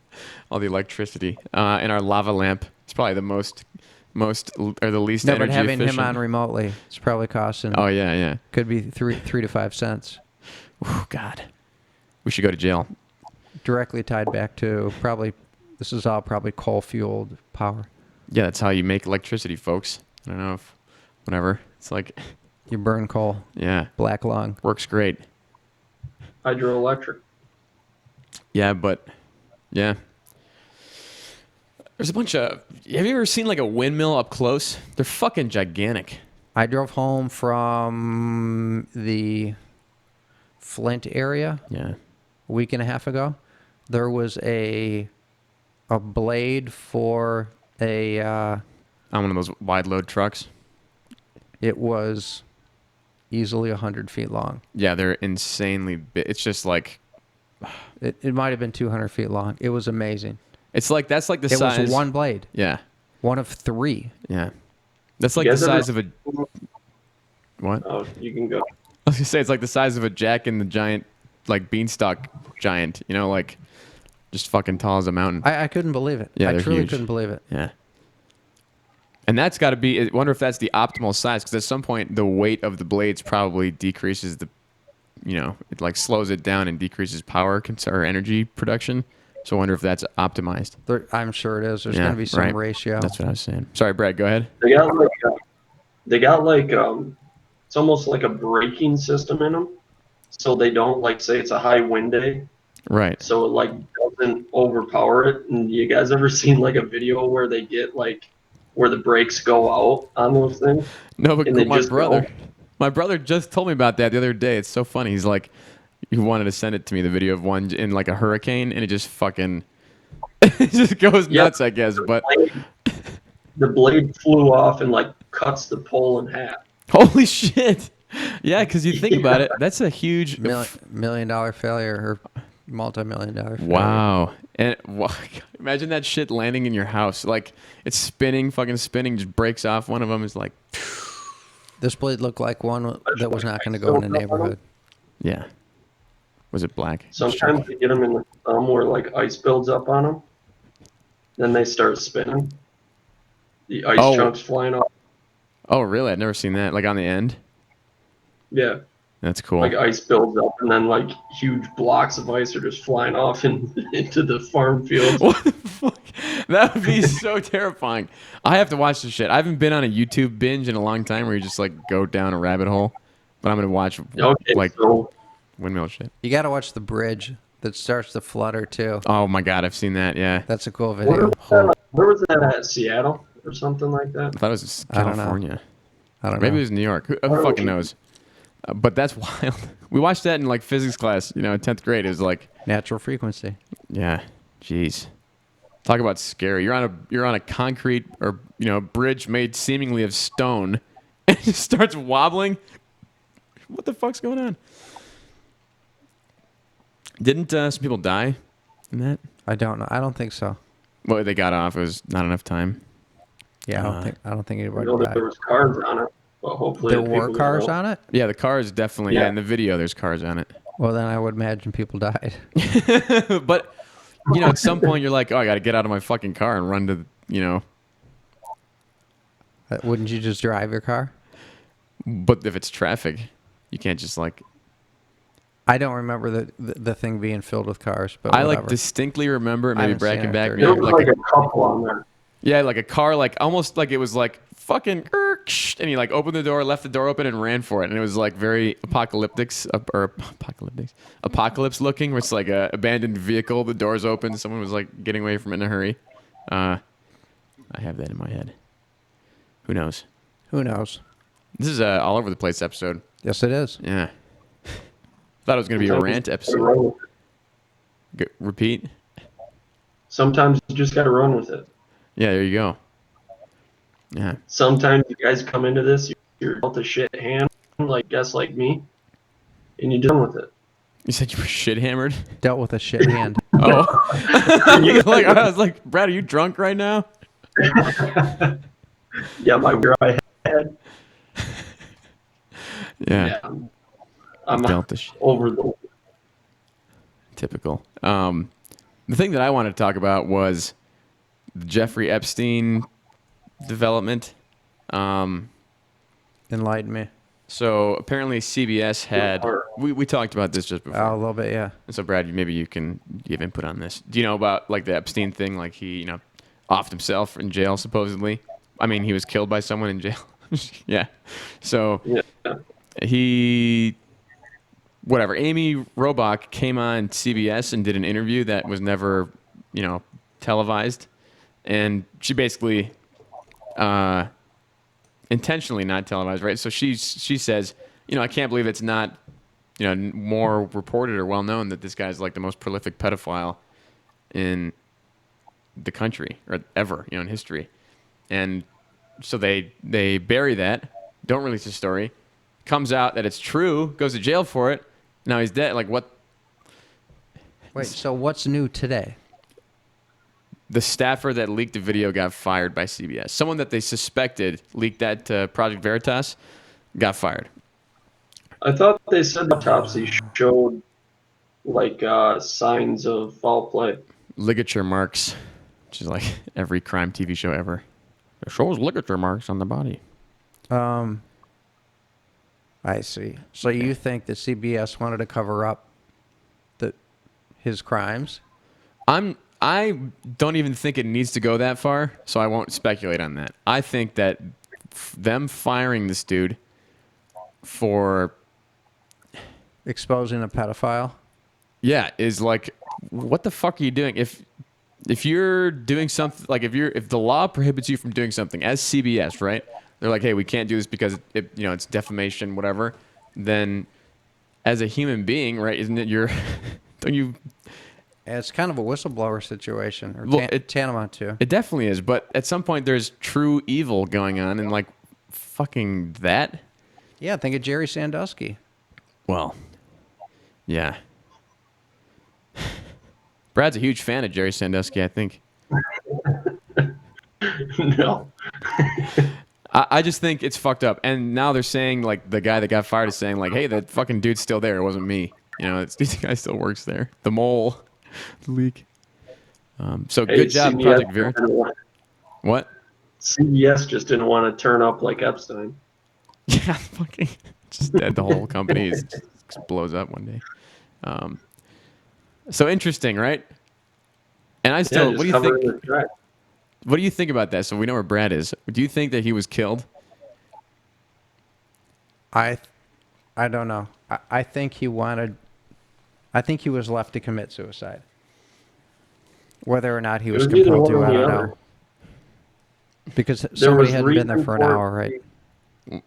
all the electricity in our lava lamp. It's probably the most or the least No, but energy having efficient. him on remotely, it's probably costing. Oh yeah. Could be 3 to 5 cents. Oh God. We should go to jail. Directly tied back to probably. This is all probably coal fueled power. Yeah, that's how you make electricity, folks. I don't know if whatever. It's like You burn coal, yeah, black lung. works great. Hydroelectric. Yeah, but yeah. There's a bunch of. Have you ever seen like a windmill up close? They're fucking gigantic. I drove home from the Flint area Yeah. a week and a half ago. There was a blade for a. On one of those wide load trucks. It was easily 100 feet long. Yeah, they're insanely big. It's just like It might have been 200 feet long. It was amazing. it's like that's like the It size. was one blade, Yeah, one of 3. yeah. That's like You the guys ever- size of a what? Oh, you can go. I was gonna say it's like the size of a Jack and the Giant, like beanstalk giant. You know, like just fucking tall as a mountain. I couldn't believe it. Yeah, I they're truly huge. couldn't believe it. Yeah. And that's got to be. I wonder if that's the optimal size because at some point the weight of the blades probably decreases the, it like slows it down and decreases power or energy production. So I wonder if that's optimized. I'm sure it is. There's Yeah, going to be some right. ratio. That's what I was saying. Sorry, Brad. Go ahead. They got like it's almost like a braking system in them, so they don't like say it's a high wind day, Right. so it like doesn't overpower it. And you guys ever seen like a video where they get like where the brakes go out on those things? No, but And they my just brother, go. my brother just told me about that the other day. It's so funny. He's like, he wanted to send it to me, the video of one in like a hurricane, and it just fucking, it just goes Yep. nuts, I guess. But The blade flew off and like cuts the pole in half. Holy shit! Yeah, because you think about it, that's a huge. Million dollar failure or multi-million-dollar failure. Wow. And imagine that shit landing in your house. Like, it's spinning, fucking spinning, just breaks off. One of them is like, This blade looked like one that was not going to go in a neighborhood. yeah. Was it black? Sometimes you get them in the thumb where like ice builds up on them. Then they start spinning. The ice chunks flying off. Oh, really? I've never seen that. Like on the end? Yeah, That's cool. like ice builds up, and then like huge blocks of ice are just flying off into the farm fields. What the fuck? That would be so terrifying. I have to watch this shit. I haven't been on a YouTube binge in a long time where you just like go down a rabbit hole. But I'm going to watch Okay, like so windmill shit. You got to watch the bridge that starts to flutter too. Oh my God, I've seen that. Yeah. That's a cool where video. was that at? Seattle or something like that? I thought it was I don't know. California. I don't Maybe it know. was New York. Who fucking knows? But that's wild. We watched that in like physics class, in 10th grade. It was like, Natural frequency. yeah, jeez. Talk about scary. You're on a concrete or bridge made seemingly of stone, and it just starts wobbling. What the fuck's going on? Didn't some people die in that? I don't know. I don't think so. Well, they got off. It was not enough time. Yeah, I don't think I anybody know that died. there was cars on it, but hopefully There the were people cars that on it? Yeah, the cars definitely. Yeah, Yeah. in the video, there's cars on it. Well, then I would imagine people died. But at some point, you're like, oh, I got to get out of my fucking car and run to Wouldn't you just drive your car? But if it's traffic, you can't just like. I don't remember the thing being filled with cars, but I whatever. like distinctly remember I maybe haven't seen Bracken it back in me There up, was like like a couple on there. yeah, like a car, like almost like it was like fucking, and he like opened the door, left the door open, and ran for it, and it was like very apocalypse looking, where it's like a abandoned vehicle, the doors open, someone was like getting away from it in a hurry. I have that in my head. Who knows? Who knows? This is a all over the place episode. Yes, it is. Yeah. Thought it was gonna be a rant episode. Repeat. Sometimes you just got to run with it. Yeah, there you go. Yeah. Sometimes you guys come into this, you're dealt a shit hand, like me, and you're done with it. You said you were shit hammered? Dealt with a shit hand. Oh. I was like, Brad, are you drunk right now? Yeah, my beer I had. Yeah. I'm Dealt the shit. over the. Typical. The thing that I wanted to talk about was the Jeffrey Epstein development. Enlighten me. So apparently CBS had, we talked about this just before. Oh, a little bit, yeah. And so Brad, maybe you can give input on this. Do you know about like the Epstein thing? Like he, offed himself in jail supposedly. I mean, he was killed by someone in jail. Yeah. So Yeah. whatever. Amy Robach came on CBS and did an interview that was never, televised, and she basically, intentionally not televised, right? So she says, I can't believe it's not, more reported or well known that this guy's like the most prolific pedophile in the country or ever, in history, and so they bury that, don't release the story. Comes out that it's true, goes to jail for it. Now he's dead. Like what? Wait, so what's new today? The staffer that leaked the video got fired by CBS. Someone that they suspected leaked that to Project Veritas got fired. I thought they said the autopsy showed like signs of foul play. Ligature marks, which is like every crime TV show ever. It shows ligature marks on the body. I see. So you think that CBS wanted to cover up his crimes? I don't even think it needs to go that far, so I won't speculate on that. I think that them firing this dude for Exposing a pedophile? is like, what the fuck are you doing? If you're doing something, like if the law prohibits you from doing something as CBS, right? They're like, hey, we can't do this because it's defamation, whatever. Then, as a human being, right? Isn't it don't you? It's kind of a whistleblower situation, or Well, tantamount to. It definitely is, but at some point there's true evil going on, and like fucking that? Yeah, think of Jerry Sandusky. Well, yeah. Brad's a huge fan of Jerry Sandusky, I think. No. I just think it's fucked up. And now they're saying, like, the guy that got fired is saying, like, hey, that fucking dude's still there. It wasn't me. You know, this guy still works there. The mole. The leak. So Hey, good job, CBS Project Vera. didn't want- What? CBS just didn't want to turn up like Epstein. Yeah, fucking just dead. The whole company just blows up one day. So interesting, right? And I still, Yeah, what do just you covering think? the track. What do you think about that? So we know where Brad is. Do you think that he was killed? I don't know. I think he wanted. I think he was left to commit suicide. Whether or not he was It was either compelled to, one or I the don't other. know. Because somebody was hadn't been there recent for an hour, right?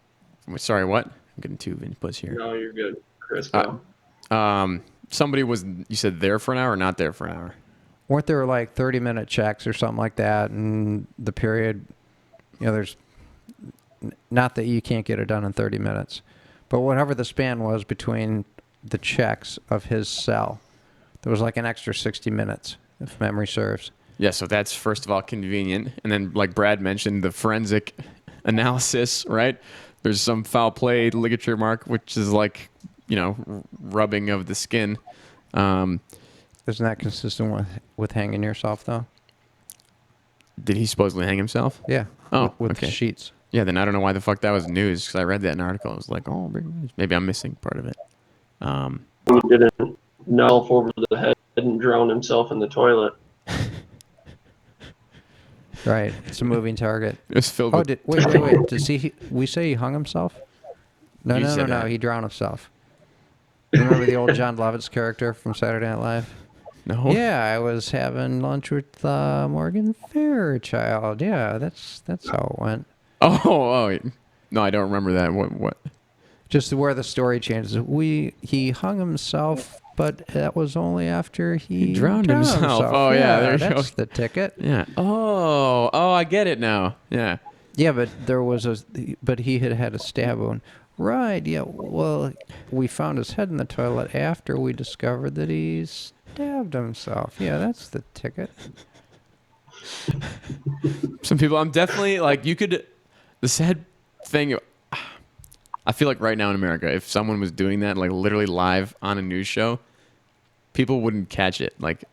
Sorry, what? I'm getting two inputs here. No, you're good, Chris. Go. Somebody was, you said there for an hour or not there for an hour? Weren't there like 30-minute checks or something like that? And the period, there's not that you can't get it done in 30 minutes, but whatever the span was between the checks of his cell, there was like an extra 60 minutes, if memory serves. Yeah, so that's first of all convenient. And then, like Brad mentioned, the forensic analysis, right? There's some foul play ligature mark, which is like, rubbing of the skin. Isn't that consistent with hanging yourself, though? Did he supposedly hang himself? Yeah. Oh, with okay. the sheets. Yeah, then I don't know why the fuck that was news, because I read that in an article. I was like, oh, big news. Maybe I'm missing part of it. He didn't knock over the head and drown himself in the toilet. Right. It's a moving target. It was filled Oh, with... wait. Does we say he hung himself? No, You no, no, said no. that. He drowned himself. Remember the old John Lovitz character from Saturday Night Live? No? Yeah, I was having lunch with Morgan Fairchild. Yeah, that's how it went. Oh. No, I don't remember that. What? Just where the story changes. He hung himself, but that was only after he drowned himself. Oh, yeah, there you go. that's the ticket. Yeah. Oh, I get it now. Yeah. Yeah, but but he had a stab wound. Right. Yeah. Well, we found his head in the toilet after we discovered that he stabbed himself. Yeah, that's the ticket. Some people, I'm definitely like, the sad thing, I feel like right now in America, if someone was doing that, like literally live on a news show, people wouldn't catch it. Like,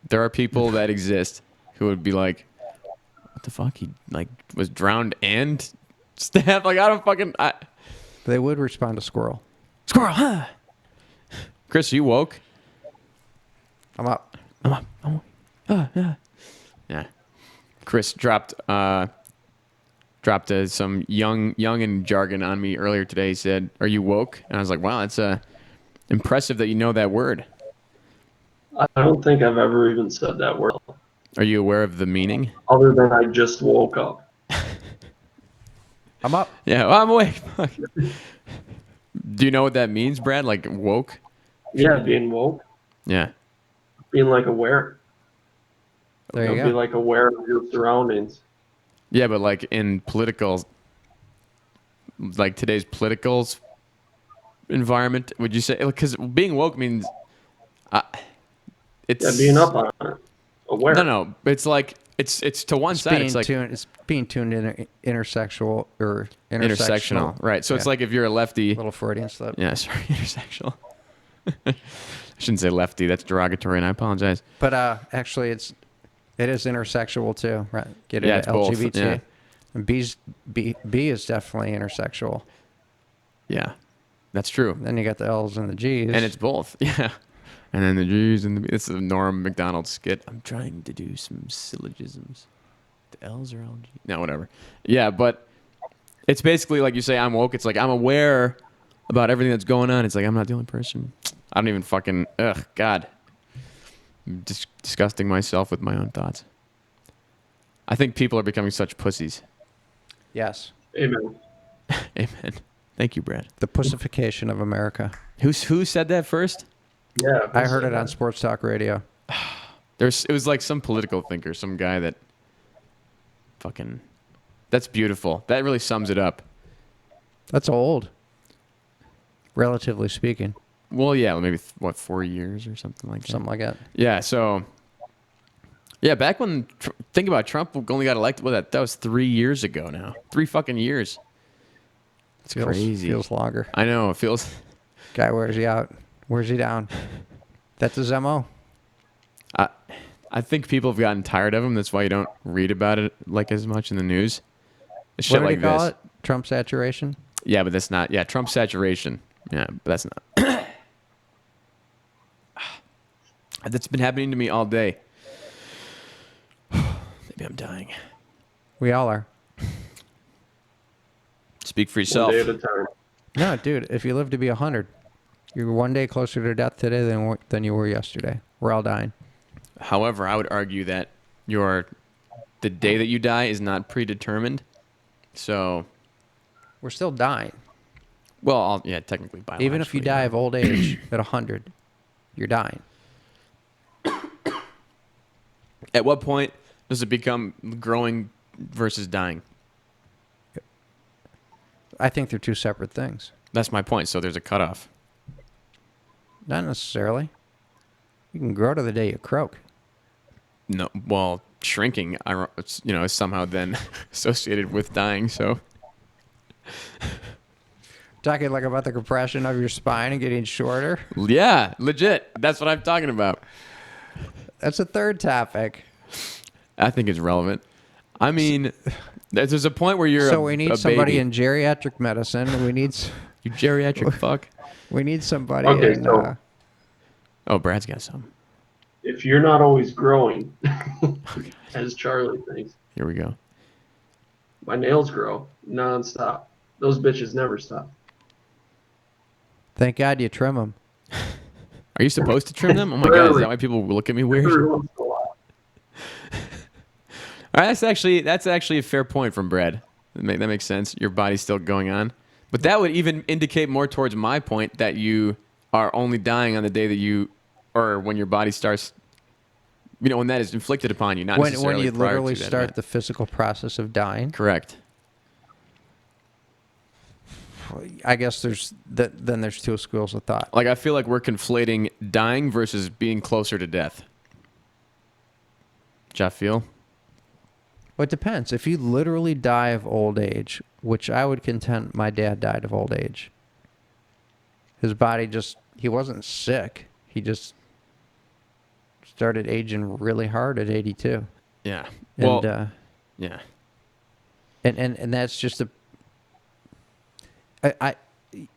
there are people that exist who would be like, what the fuck? He like was drowned and stabbed? Like, I don't fucking, They would respond to squirrel. squirrel, huh? Chris, you woke? I'm up. Yeah. Chris dropped some young jargon on me earlier today. He said, "Are you woke?" And I was like, "Wow, that's impressive that you know that word." I don't think I've ever even said that word, Are you aware of the meaning? other than I just woke up. I'm up. Yeah, well, I'm awake. Fuck. Do you know what that means, Brad? Like woke? Yeah, being woke, Yeah. being like aware. There you Be go. like aware of your surroundings. Yeah, but like in political, like today's political environment, would you say? Because being woke means, it's Yeah, being up on it. Aware. No, it's like it's to one side. It's like It's being tuned in intersexual or intersectional, right? So it's Yeah. like if you're a lefty. Little Freudian slip. Yeah, sorry, intersectional. I shouldn't say lefty. That's derogatory, and I apologize. But actually, it is intersexual too, right? Get Yeah, into it's both, LGBT. yeah. And B is definitely intersexual. Yeah, that's true. Then you got the L's and the G's. And it's both. Yeah. And then the G's and the It's a Norm McDonald skit. I'm trying to do some syllogisms. The L's are LG. No, whatever. Yeah, but it's basically like you say, I'm woke. It's like I'm aware about everything that's going on. It's like I'm not the only person. I don't even fucking. Ugh, God. I'm disgusting myself with my own thoughts. I think people are becoming such pussies. Yes. Amen. Amen. Thank you, Brad. The pussification of America. Who said that first? Yeah. I heard it on Sports Talk Radio. It was like some political thinker, some guy that fucking. That's beautiful. That really sums it up. That's old, relatively speaking. Well, yeah, maybe 4 years or something like that. Something like that. Yeah. So, yeah, back when think about Trump only got elected. Well, that was 3 years ago now. 3 fucking years. It's crazy. Feels longer. I know. It feels. Guy wears you out. Wears you down. That's his MO. I think people have gotten tired of him. That's why you don't read about it like as much in the news. It's What shit did like he call this. it? Trump saturation? Yeah, but that's not. Yeah, Trump saturation. Yeah, but that's not. That's been happening to me all day. Maybe I'm dying. We all are. Speak for One yourself. day at a time. No, dude, if you live to be 100, you're one day closer to death today than you were yesterday. We're all dying. However, I would argue that the day that you die is not predetermined. So, We're still dying. well, yeah, technically biologically. Even if you die of old age at 100, you're dying. At what point does it become growing versus dying? I think they're two separate things. That's my point. So there's a cutoff. Not necessarily. You can grow to the day you croak. No, well, shrinking, is somehow then associated with dying. So Talking like about the compression of your spine and getting shorter. yeah, legit. That's what I'm talking about. That's a third topic. I think it's relevant. I mean, there's a point where you're So we need a somebody baby. in geriatric medicine. We need You geriatric fuck. somebody Okay, in. so- Oh, Brad's got some. If you're not always growing, as Charlie thinks, Here we go. my nails grow nonstop. Those bitches never stop. Thank God you trim them. Are you supposed to trim them? Oh my god, is that why people look at me weird? Every once in a while. All right, that's actually a fair point from Brad. That makes sense. Your body's still going on, but that would even indicate more towards my point that you are only dying on the day that you, or when your body starts, when that is inflicted upon you, not When necessarily you prior literally to that start event. the physical process of dying, Correct. I guess then there's two schools of thought. Like I feel like we're conflating dying versus being closer to death. Do you feel? Well, it depends. If you literally die of old age, which I would contend my dad died of old age. His body he wasn't sick. He just started aging really hard at 82. Yeah. And, Well, yeah. and that's just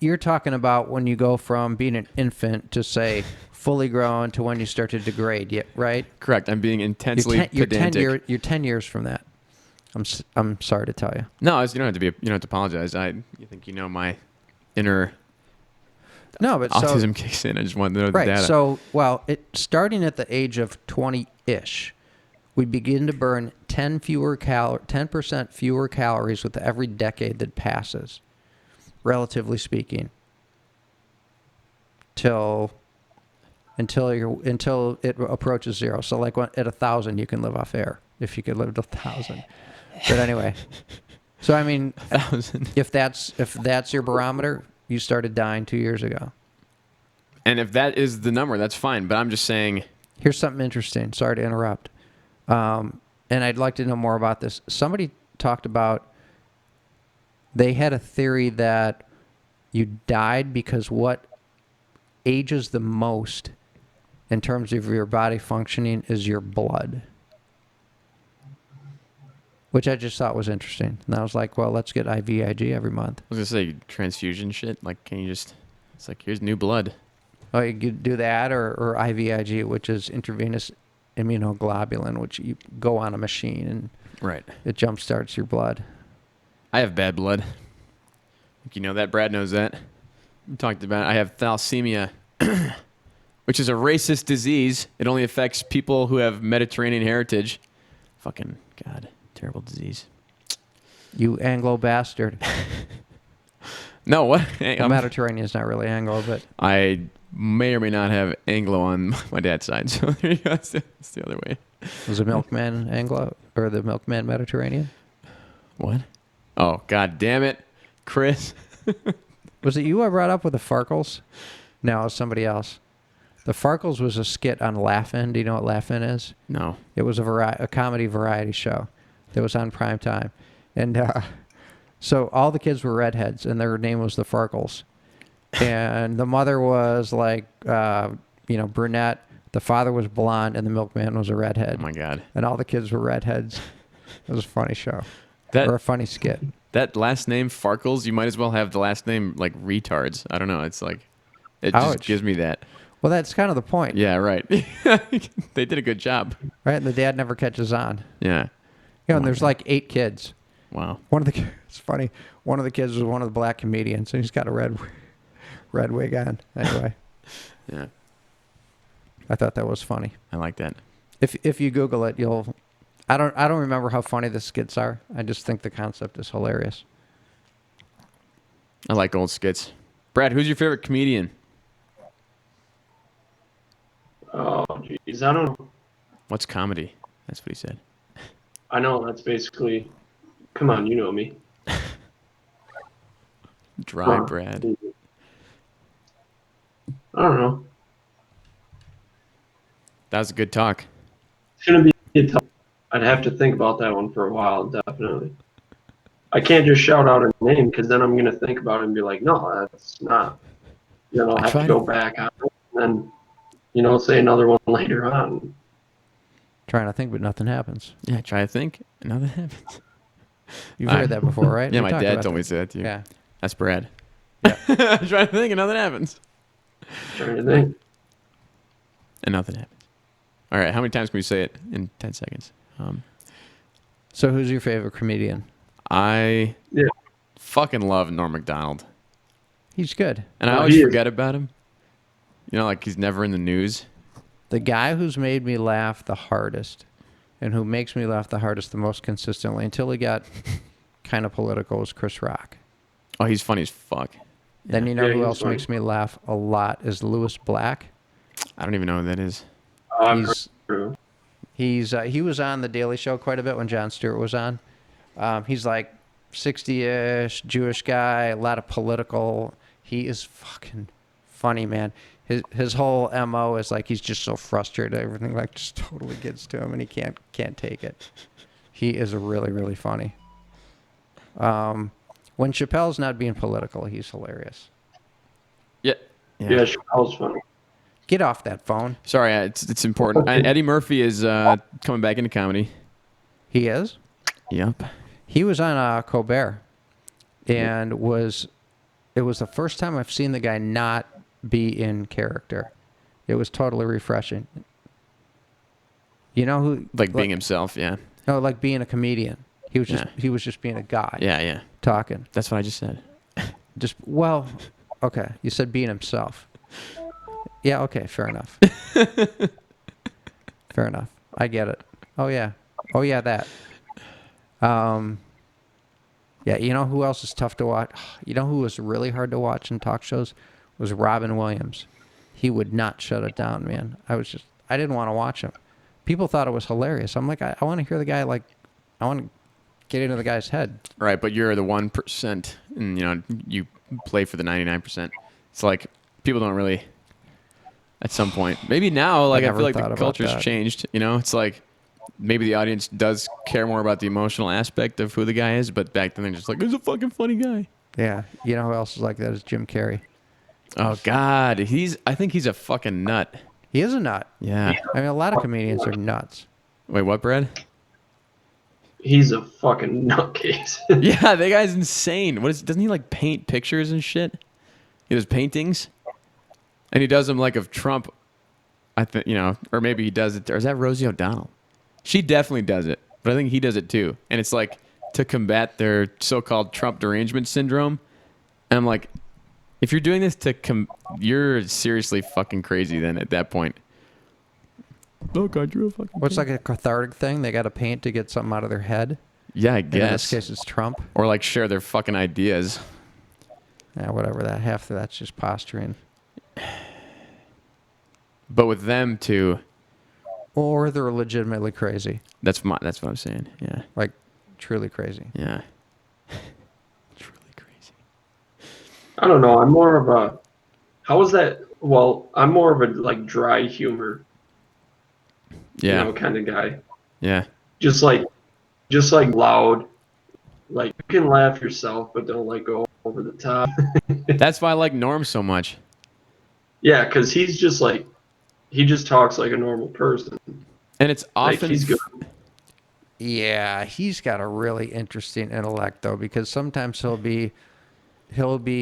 you're talking about when you go from being an infant to say fully grown to when you start to degrade, yeah, right? Correct. I'm being intensely pedantic. You're 10 years from that. I'm sorry to tell you. No, you don't have to be. You don't have to apologize. You think you know my inner No, but autism kicks in. I just wanted to know the right. data. So, starting at the age of 20-ish, we begin to burn 10% fewer calories with every decade that passes, relatively speaking. Until it approaches zero. So, like at 1,000, you can live off air if you could live to 1,000. But anyway, so I mean, 1,000. if that's your barometer, you started dying 2 years ago. And if that is the number, that's fine. But I'm just saying. Here's something interesting. Sorry to interrupt. And I'd like to know more about this. Somebody talked about they had a theory that you died because what ages the most in terms of your body functioning is your blood. Which I just thought was interesting. And I was like, well, let's get IVIG every month. I was gonna say transfusion shit. Like, can you just? It's like here's new blood. Oh, you could do that or IVIG, which is intravenous immunoglobulin, which you go on a machine and Right. it jumpstarts your blood. I have bad blood. You know that. Brad knows that. We talked about it. I have thalassemia, which is a racist disease. It only affects people who have Mediterranean heritage. Fucking God, terrible disease. You Anglo bastard. No, what? The Mediterranean is not really Anglo, but I may or may not have Anglo on my dad's side, so there you go. That's the other way. was the milkman Anglo or the milkman Mediterranean? What? Oh, God damn it, Chris. Was it you I brought up with the Farkles? No, it was somebody else. The Farkles was a skit on Laugh-In. Do you know what Laugh-In is? No. It was a comedy variety show that was on prime time. And so all the kids were redheads, and their name was the Farkles. And the mother was like, brunette. The father was blonde, and the milkman was a redhead. Oh my god. And all the kids were redheads. It was a funny show. That Or a funny skit. that last name Farkles, you might as well have the last name like retards. I don't know. It's like it just Ouch. gives me that. Well, that's kind of the point. Yeah, right. They did a good job. Right? And the dad never catches on. Yeah. And there's like 8 kids. Wow. It's funny. One of the kids was one of the black comedians, and he's got a red wig on. Anyway, Yeah. I thought that was funny. I like that. If you Google it, you'll. I don't remember how funny the skits are. I just think the concept is hilarious. I like old skits. Brad, who's your favorite comedian? Oh, jeez. I don't know. What's comedy? That's what he said. I know that's basically. Come on, you know me. Dry Brad. I don't know. That was a good talk. Shouldn't be tough. I'd have to think about that one for a while, definitely. I can't just shout out a name because then I'm going to think about it and be like, no, that's not. Then I'll have to go back on it and then, say another one later on. Trying to think, but nothing happens. Yeah, try to think. Nothing happens. You've heard that before, right? Yeah, We my talked dad about told me that. to say that to you. Yeah. That's Brad. Yeah. Trying to think and nothing happens. Trying to think. And nothing happens. All right, how many times can we say it in 10 seconds? So who's your favorite comedian? I Yeah. fucking love Norm Macdonald. He's good. And I Oh, always he is. forget about him. Like he's never in the news. The guy who's made me laugh the hardest and who makes me laugh the hardest the most consistently until he got kind of political is Chris Rock. Oh, he's funny as fuck. Then you know Yeah, who he's else funny. makes me laugh a lot is Louis Black. I don't even know who that is. I've He's heard- he was on the Daily Show quite a bit when Jon Stewart was on. He's like 60-ish, Jewish guy, a lot of political. He is fucking funny, man. His whole MO is like he's just so frustrated, everything like just totally gets to him, and he can't take it. He is really, really funny. When Chappelle's not being political, he's hilarious. Yeah. Yeah, Chappelle's funny. Get off that phone. Sorry, it's important. Eddie Murphy is coming back into comedy. He is. Yep. He was on Colbert, and it was the first time I've seen the guy not be in character. It was totally refreshing. You know who? Like being himself, yeah. No, like being a comedian. He was just Yeah. he was just being a guy. Yeah, yeah. Talking. That's what I just said. Okay. You said being himself. Yeah. Okay. Fair enough. Fair enough. I get it. Oh yeah. Oh yeah. That. Yeah. You know who else is tough to watch? You know who was really hard to watch in talk shows was Robin Williams. He would not shut it down, man. I didn't want to watch him. People thought it was hilarious. I'm like, I want to hear the guy I want to get into the guy's head. Right, but you're the 1%, and you play for the 99%. It's like people don't really. At some point, maybe now, like I never feel like thought the about culture's that. changed. It's like maybe the audience does care more about the emotional aspect of who the guy is, but back then they're just like, "He's a fucking funny guy." Yeah. You know who else is like that is Jim Carrey. Oh God, I think he's a fucking nut. He is a nut. Yeah. I mean, a lot of comedians are nuts. Wait, what, Brad? He's a fucking nutcase. Yeah, that guy's insane. Doesn't he like paint pictures and shit? He does paintings, and he does them like of Trump. I think or maybe he does it. Or is that Rosie O'Donnell? She definitely does it, but I think he does it too. And it's like to combat their so-called Trump derangement syndrome. And I'm like, if you're doing this you're seriously fucking crazy. Then at that point, oh God, you're a fucking. What's like a cathartic thing? They got to paint to get something out of their head. Yeah, I And in this guess. case, it's Trump. Or like share their fucking ideas. Yeah, whatever. Half of that's just posturing. But with them too, Or they're legitimately crazy. that's what I'm saying. Yeah, Like, truly crazy. yeah. Truly crazy. I don't know. I'm more of a. How is that? Well, I'm more of a like dry humor, Yeah. kind of guy. Yeah. Just like, loud. Like you can laugh yourself, but don't like go over the top. That's why I like Norm so much. Yeah, because he's just like, he just talks like a normal person. And it's Like often he's good. Yeah, he's got a really interesting intellect though, because sometimes he'll be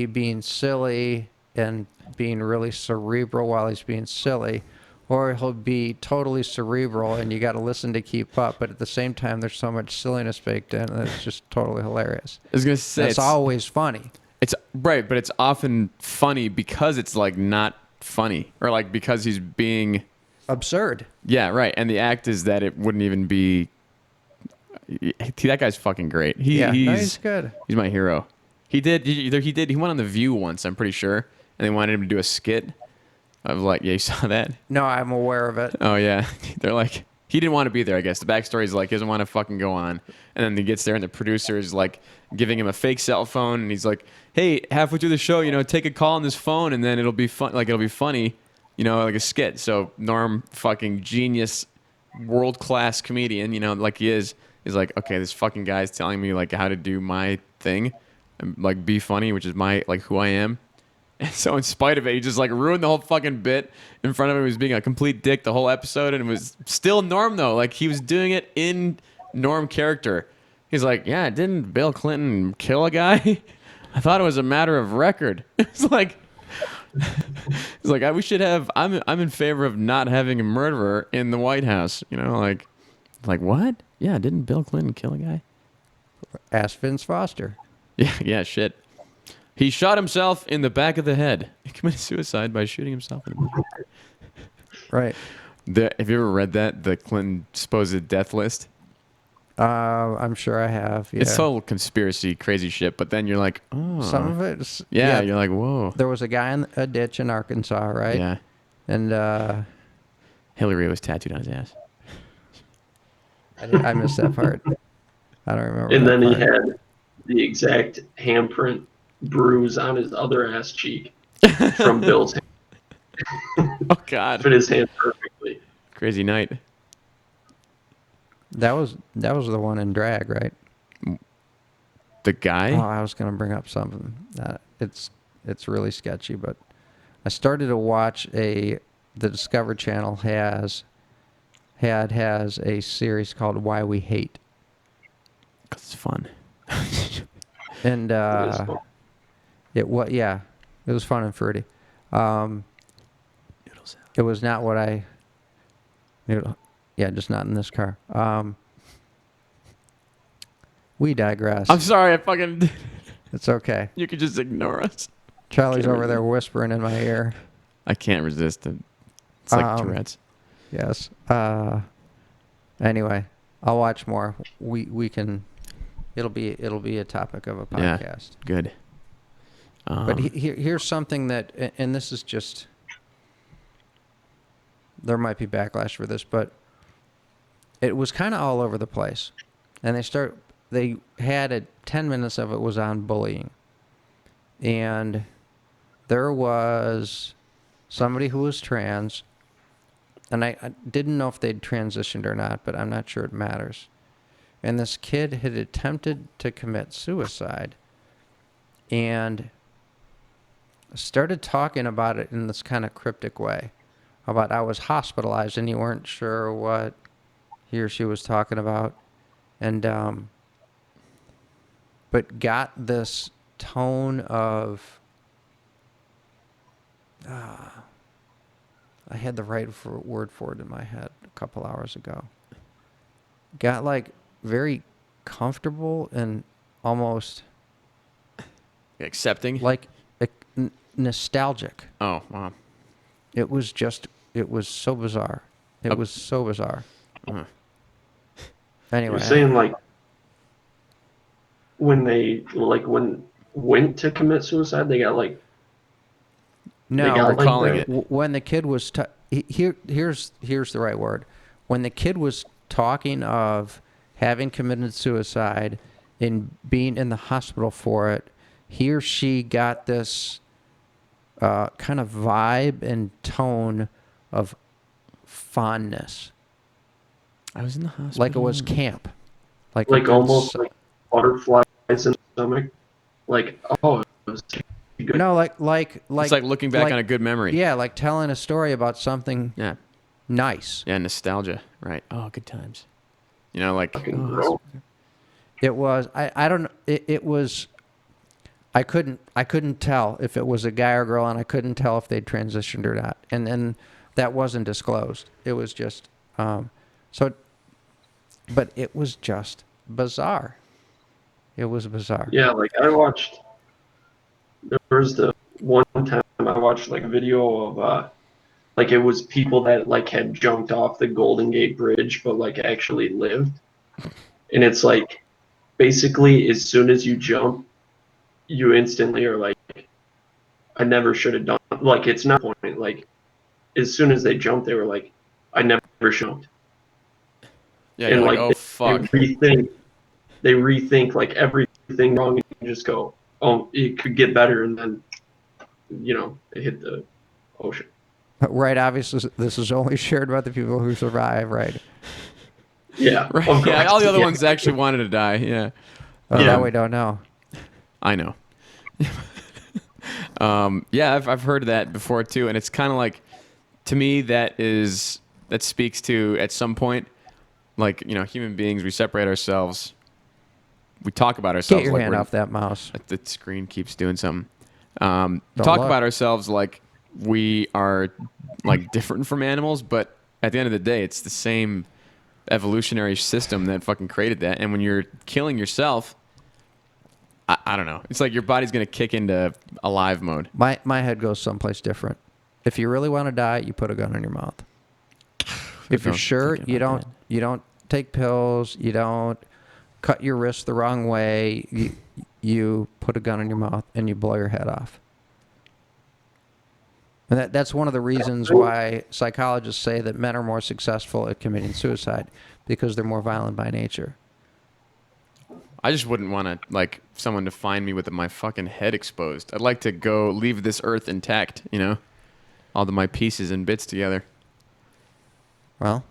being silly and being really cerebral while he's being silly, or he'll be totally cerebral and you got to listen to keep up. But at the same time, there's so much silliness baked in that it's just totally hilarious. I was gonna say It's always funny. it's right, but it's often funny because it's like not funny. Or like because he's being Absurd. yeah, right. And the act is that it wouldn't even be that guy's fucking great. Yeah, no, he's He's good. he's my hero. He went on The View once, I'm pretty sure, and they wanted him to do a skit. I was like, yeah, you saw that? No, I'm aware of it. Oh yeah. They're like he didn't want to be there, I guess. The backstory is like he doesn't want to fucking go on. And then he gets there and the producer is like giving him a fake cell phone and he's like, hey, halfway through the show, take a call on this phone and then it'll be fun it'll be funny, like a skit. So Norm, fucking genius, world class comedian, like he is like, okay, this fucking guy's telling me like how to do my thing and like be funny, which is my like who I am. And so in spite of it, he just like ruined the whole fucking bit in front of him. He was being a complete dick the whole episode, and it was still Norm though. Like he was doing it in Norm character. He's like, yeah, didn't Bill Clinton kill a guy? I thought it was a matter of record. It's like, it's like we should have. I'm in favor of not having a murderer in the White House. Like what? Yeah, didn't Bill Clinton kill a guy? Ask Vince Foster. Yeah, shit. He shot himself in the back of the head. He committed suicide by shooting himself in the back. Right. Have you ever read that? The Clinton supposed death list? I'm sure I have. Yeah. It's total conspiracy, crazy shit. But then you're like, oh. Some of it. Yeah, you're like, whoa. There was a guy in a ditch in Arkansas, right? Yeah. And Hillary was tattooed on his ass. I missed that part. I don't remember. And that then he part. had the exact handprint bruise on his other ass cheek from Bill's hand. Oh, God. Fit his hand perfectly. Crazy night. That was the one in drag, right? The guy? Oh, I was gonna bring up something. It's really sketchy, but I started to watch the Discovery Channel has a series called Why We Hate, 'Cause it's fun. and It is fun. it was fun and fruity. Noodle salad. It was not what I. Just not in this car. We digress. I'm sorry, I fucking... It's okay. You could just ignore us. Charlie's Can't over there whispering in my ear. I can't resist it. It's like Tourette's. Yes. Anyway, I'll watch more. We can. It'll be a topic of a Yeah. podcast. Good. But here's something that, and this is just. There might be backlash for this, but it was kind of all over the place, and they had 10 minutes of it was on bullying, and there was somebody who was trans. And I didn't know if they'd transitioned or not, but I'm not sure it matters. And this kid had attempted to commit suicide and started talking about it in this kind of cryptic way. About I was hospitalized and you weren't sure what he or she was talking about. And, but got this tone of, I had the right word for it in my head a couple hours ago. Got like very comfortable and almost Accepting? like nostalgic. Oh, wow. It was so bizarre. It was so bizarre. Uh-huh. Anyway. You're saying like when they went to commit suicide, they got like No, they got, we're calling the- it. when the kid was here's the right word. When the kid was talking of having committed suicide and being in the hospital for it he or she got this kind of vibe and tone of fondness, I was in the hospital. like it was camp, Like it's- almost like butterflies in the stomach. Like, oh, it was good. no, like It's like looking back on a good memory. Yeah, like telling a story about something Yeah. nice. Yeah, nostalgia. Right. Oh, good times. You know, like Fucking oh, gross. It was I don't know, it was I couldn't tell if it was a guy or girl, and I couldn't tell if they'd transitioned or not, and then that wasn't disclosed. It was just so, but it was just bizarre. It was bizarre. Yeah, like I watched. There was the one time I watched like a video of like it was people that like had jumped off the Golden Gate Bridge but like actually lived, and it's like basically as soon as you jump, you instantly are like, I never should have done. Like it's not point. Like as soon as they jumped, they were like, I never jumped. yeah, And you're like, like oh fuck. they rethink like everything wrong and just go, oh, it could get better, and then they hit the ocean. Right, obviously this is only shared by the people who survive, right? Yeah, Right. of Yeah, course. all the other Yeah. ones actually wanted to die. Yeah. Oh, Yeah. that we don't know. I know. Yeah, I've heard that before too, and it's kind of like, to me, that speaks to at some point, like human beings, we separate ourselves, we talk about ourselves. Get your like hand we're- off that mouse. The screen keeps doing something. Don't Talk look. about ourselves like we are like different from animals, but at the end of the day, it's the same evolutionary system that fucking created that. And when you're killing yourself, I don't know. It's like your body's gonna kick into alive mode. My head goes someplace different. If you really want to die, you put a gun in your mouth. If you're Don't sure, think you about don't that. you don't take pills, you don't cut your wrist the wrong way, you put a gun in your mouth and you blow your head off. And that's one of the reasons why psychologists say that men are more successful at committing suicide, because they're more violent by nature. I just wouldn't want to like someone to find me with my fucking head exposed. I'd like to go leave this earth intact. All my pieces and bits together. Well,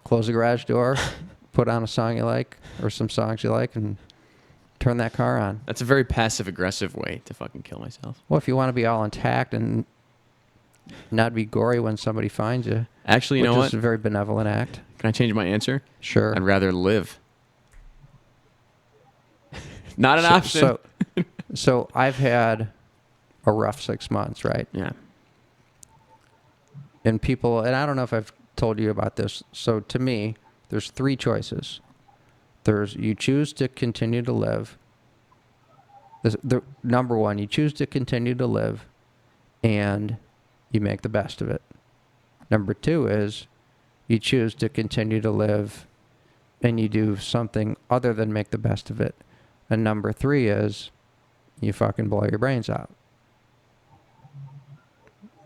close the garage door, put on a song you like or some songs you like, and turn that car on. That's a very passive aggressive way to fucking kill myself. Well, if you want to be all intact and not be gory when somebody finds you, Actually, you which know is what? a very benevolent act. Can I change my answer? Sure. I'd rather live. Not an option. So I've had a rough 6 months, right? Yeah. And people, and I don't know if I've told you about this. So to me, there's three choices. There's you choose to continue to live. The number one, you choose to continue to live, and you make the best of it. Number two is you choose to continue to live, and you do something other than make the best of it. And number three is you fucking blow your brains out.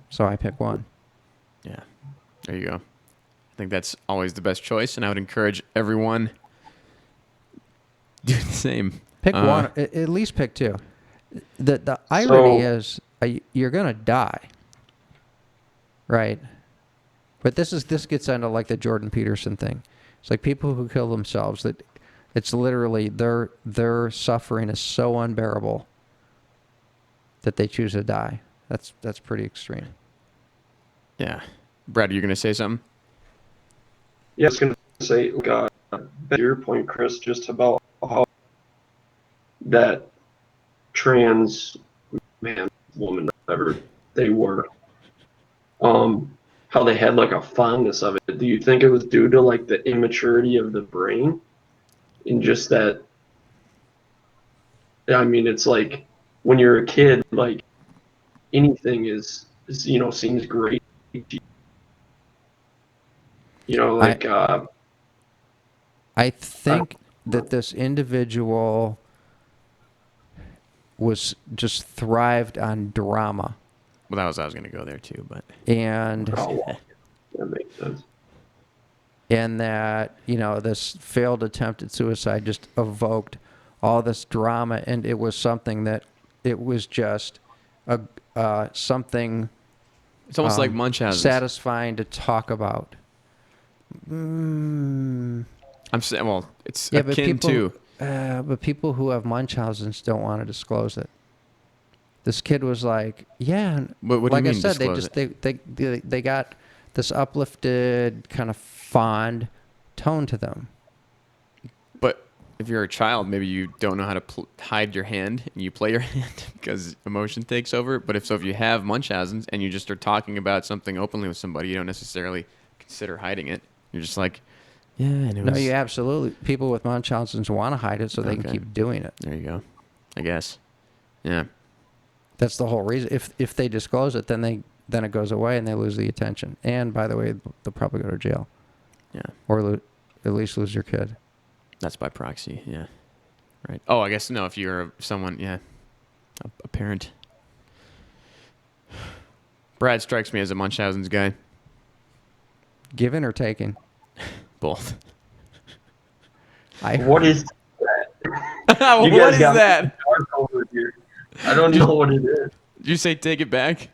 So I pick one. Yeah. There you go. I think that's always the best choice, and I would encourage everyone do the same. Pick one. At least pick two. The irony is you're gonna die, right? But this gets into like the Jordan Peterson thing. It's like people who kill themselves. That it's literally their suffering is so unbearable that they choose to die. That's pretty extreme. Yeah. Brad, are you going to say something? Yeah, I was gonna say, to your point, Chris, just about how that trans man, woman, whatever they were, how they had like a fondness of it. Do you think it was due to like the immaturity of the brain, and just that? I mean, it's like when you're a kid, like anything is seems great. Like I think that this individual was just thrived on drama, Well, I was going to go there too, but and oh, well, that makes sense. that this failed attempt at suicide just evoked all this drama, and it was something that it was just something It's almost like Munchausen. satisfying to talk about. I'm saying, well, it's Yeah, but akin to. but people who have Munchausen's don't want to disclose it. This kid was like, yeah, What do like you I mean said, disclose they got this uplifted kind of fond tone to them. But if you're a child, maybe you don't know how to hide your hand and you play your hand because emotion takes over. But if you have Munchausen's and you just are talking about something openly with somebody, you don't necessarily consider hiding it. You're just like, yeah, and it was. No, you absolutely. People with Munchausen's want to hide it so they can Okay. keep doing it. There you go. I guess. Yeah. That's the whole reason. If they disclose it, then it goes away and they lose the attention. And by the way, they'll probably go to jail Yeah. or at least lose your kid. That's by proxy. Yeah. Right. Oh, I guess no. If you're someone, yeah, a parent. Brad strikes me as a Munchausen's guy. Given or taken? Both. What is What You guys is got me that? dark over here. I don't know what it is. Did you say take it back?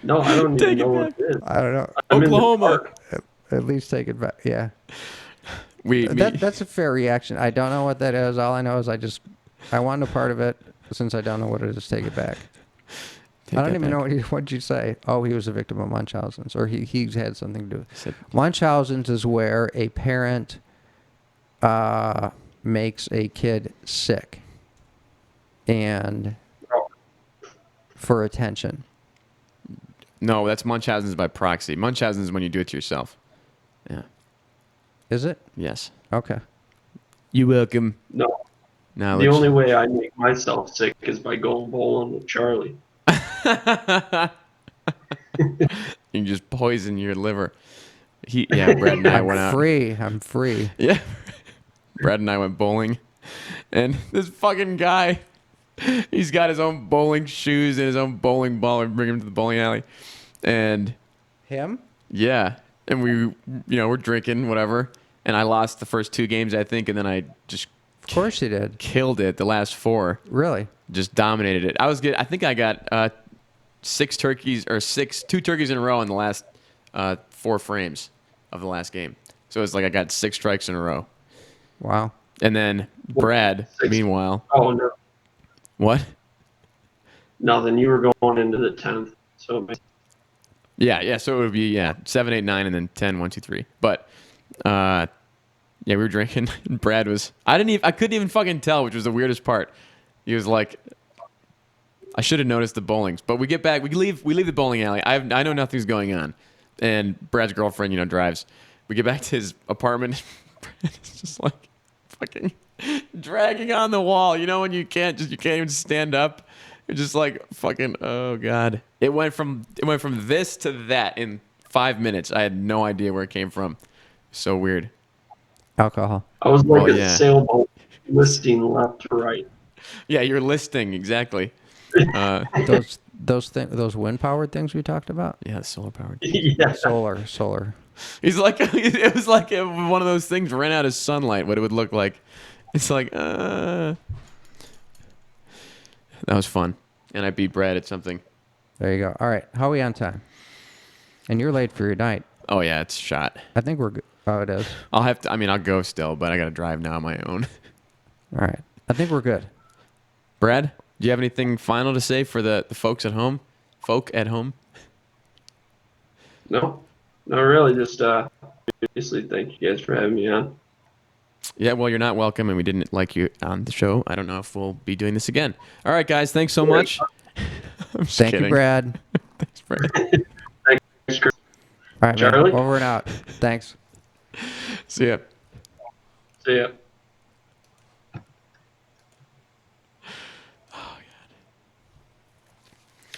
No, I don't Take even know it what it is. I don't know. I'm in the Oklahoma. dark. At least take it back. Yeah. Me. That's a fair reaction. I don't know what that is. All I know is I want a part of it. Since I don't know what it is, take it back. Take I don't that even back. know what'd you say. Oh, he was a victim of Munchausen's, or he's had something to do. I said, Munchausen's is where a parent makes a kid sick, and for attention. no, that's Munchausen's by proxy. Munchausen's is when you do it to yourself. Yeah. Is it? Yes. Okay. You're welcome. No, Now the only way I make myself sick is by going bowling with Charlie. you can just poison your liver. Brad and I went out. I'm free. Yeah. Brad and I went bowling, and this fucking guy, he's got his own bowling shoes and his own bowling ball. We bring him to the bowling alley, and Him? yeah, and we're drinking whatever, and I lost the first 2 games I think, and then I just Of course you did. killed it the last 4, Really? just dominated it. I think I got 2 turkeys in a row in the last 4 frames of the last game. So it's like I got 6 strikes in a row. Wow. And then Brad, 6. meanwhile, Oh no, what? nothing. You were going into the 10th, so Yeah. So it would be 7, 8, 9, and then 10, 1, 2, 3. But we were drinking. And Brad was. I couldn't even fucking tell, which was the weirdest part. He was like, I should have noticed the bowlings. But we get back. We leave the bowling alley. I know nothing's going on, and Brad's girlfriend, drives. We get back to his apartment. It's just like fucking dragging on the wall. When you can't even stand up. You're just like fucking. Oh god! It went from this to that in 5 minutes. I had no idea where it came from. So weird. Alcohol. I was like Oh, a yeah. sailboat listing left to right. Yeah, you're listing exactly. Those wind powered things we talked about. Yeah, solar powered. Yeah. Solar. He's like, it was like if one of those things ran out of sunlight. What it would look like. It's like, that was fun, and I beat Brad at something. There you go. All right. How are we on time? And you're late for your night. Oh yeah, it's shot. I think we're good. Oh, it is. I'll have to. I mean, I'll go still, but I got to drive now on my own. All right. I think we're good. Brad, do you have anything final to say for the folks at home? Folk at home. No, really. Just obviously, thank you guys for having me on. Yeah, well, you're not welcome, and we didn't like you on the show. I don't know if we'll be doing this again. All right, guys, thanks so much. I'm just Thank kidding. you, Brad. Thanks, Brad. Thanks, Chris. All right, man. Charlie? Over and out. Thanks. See ya. See ya.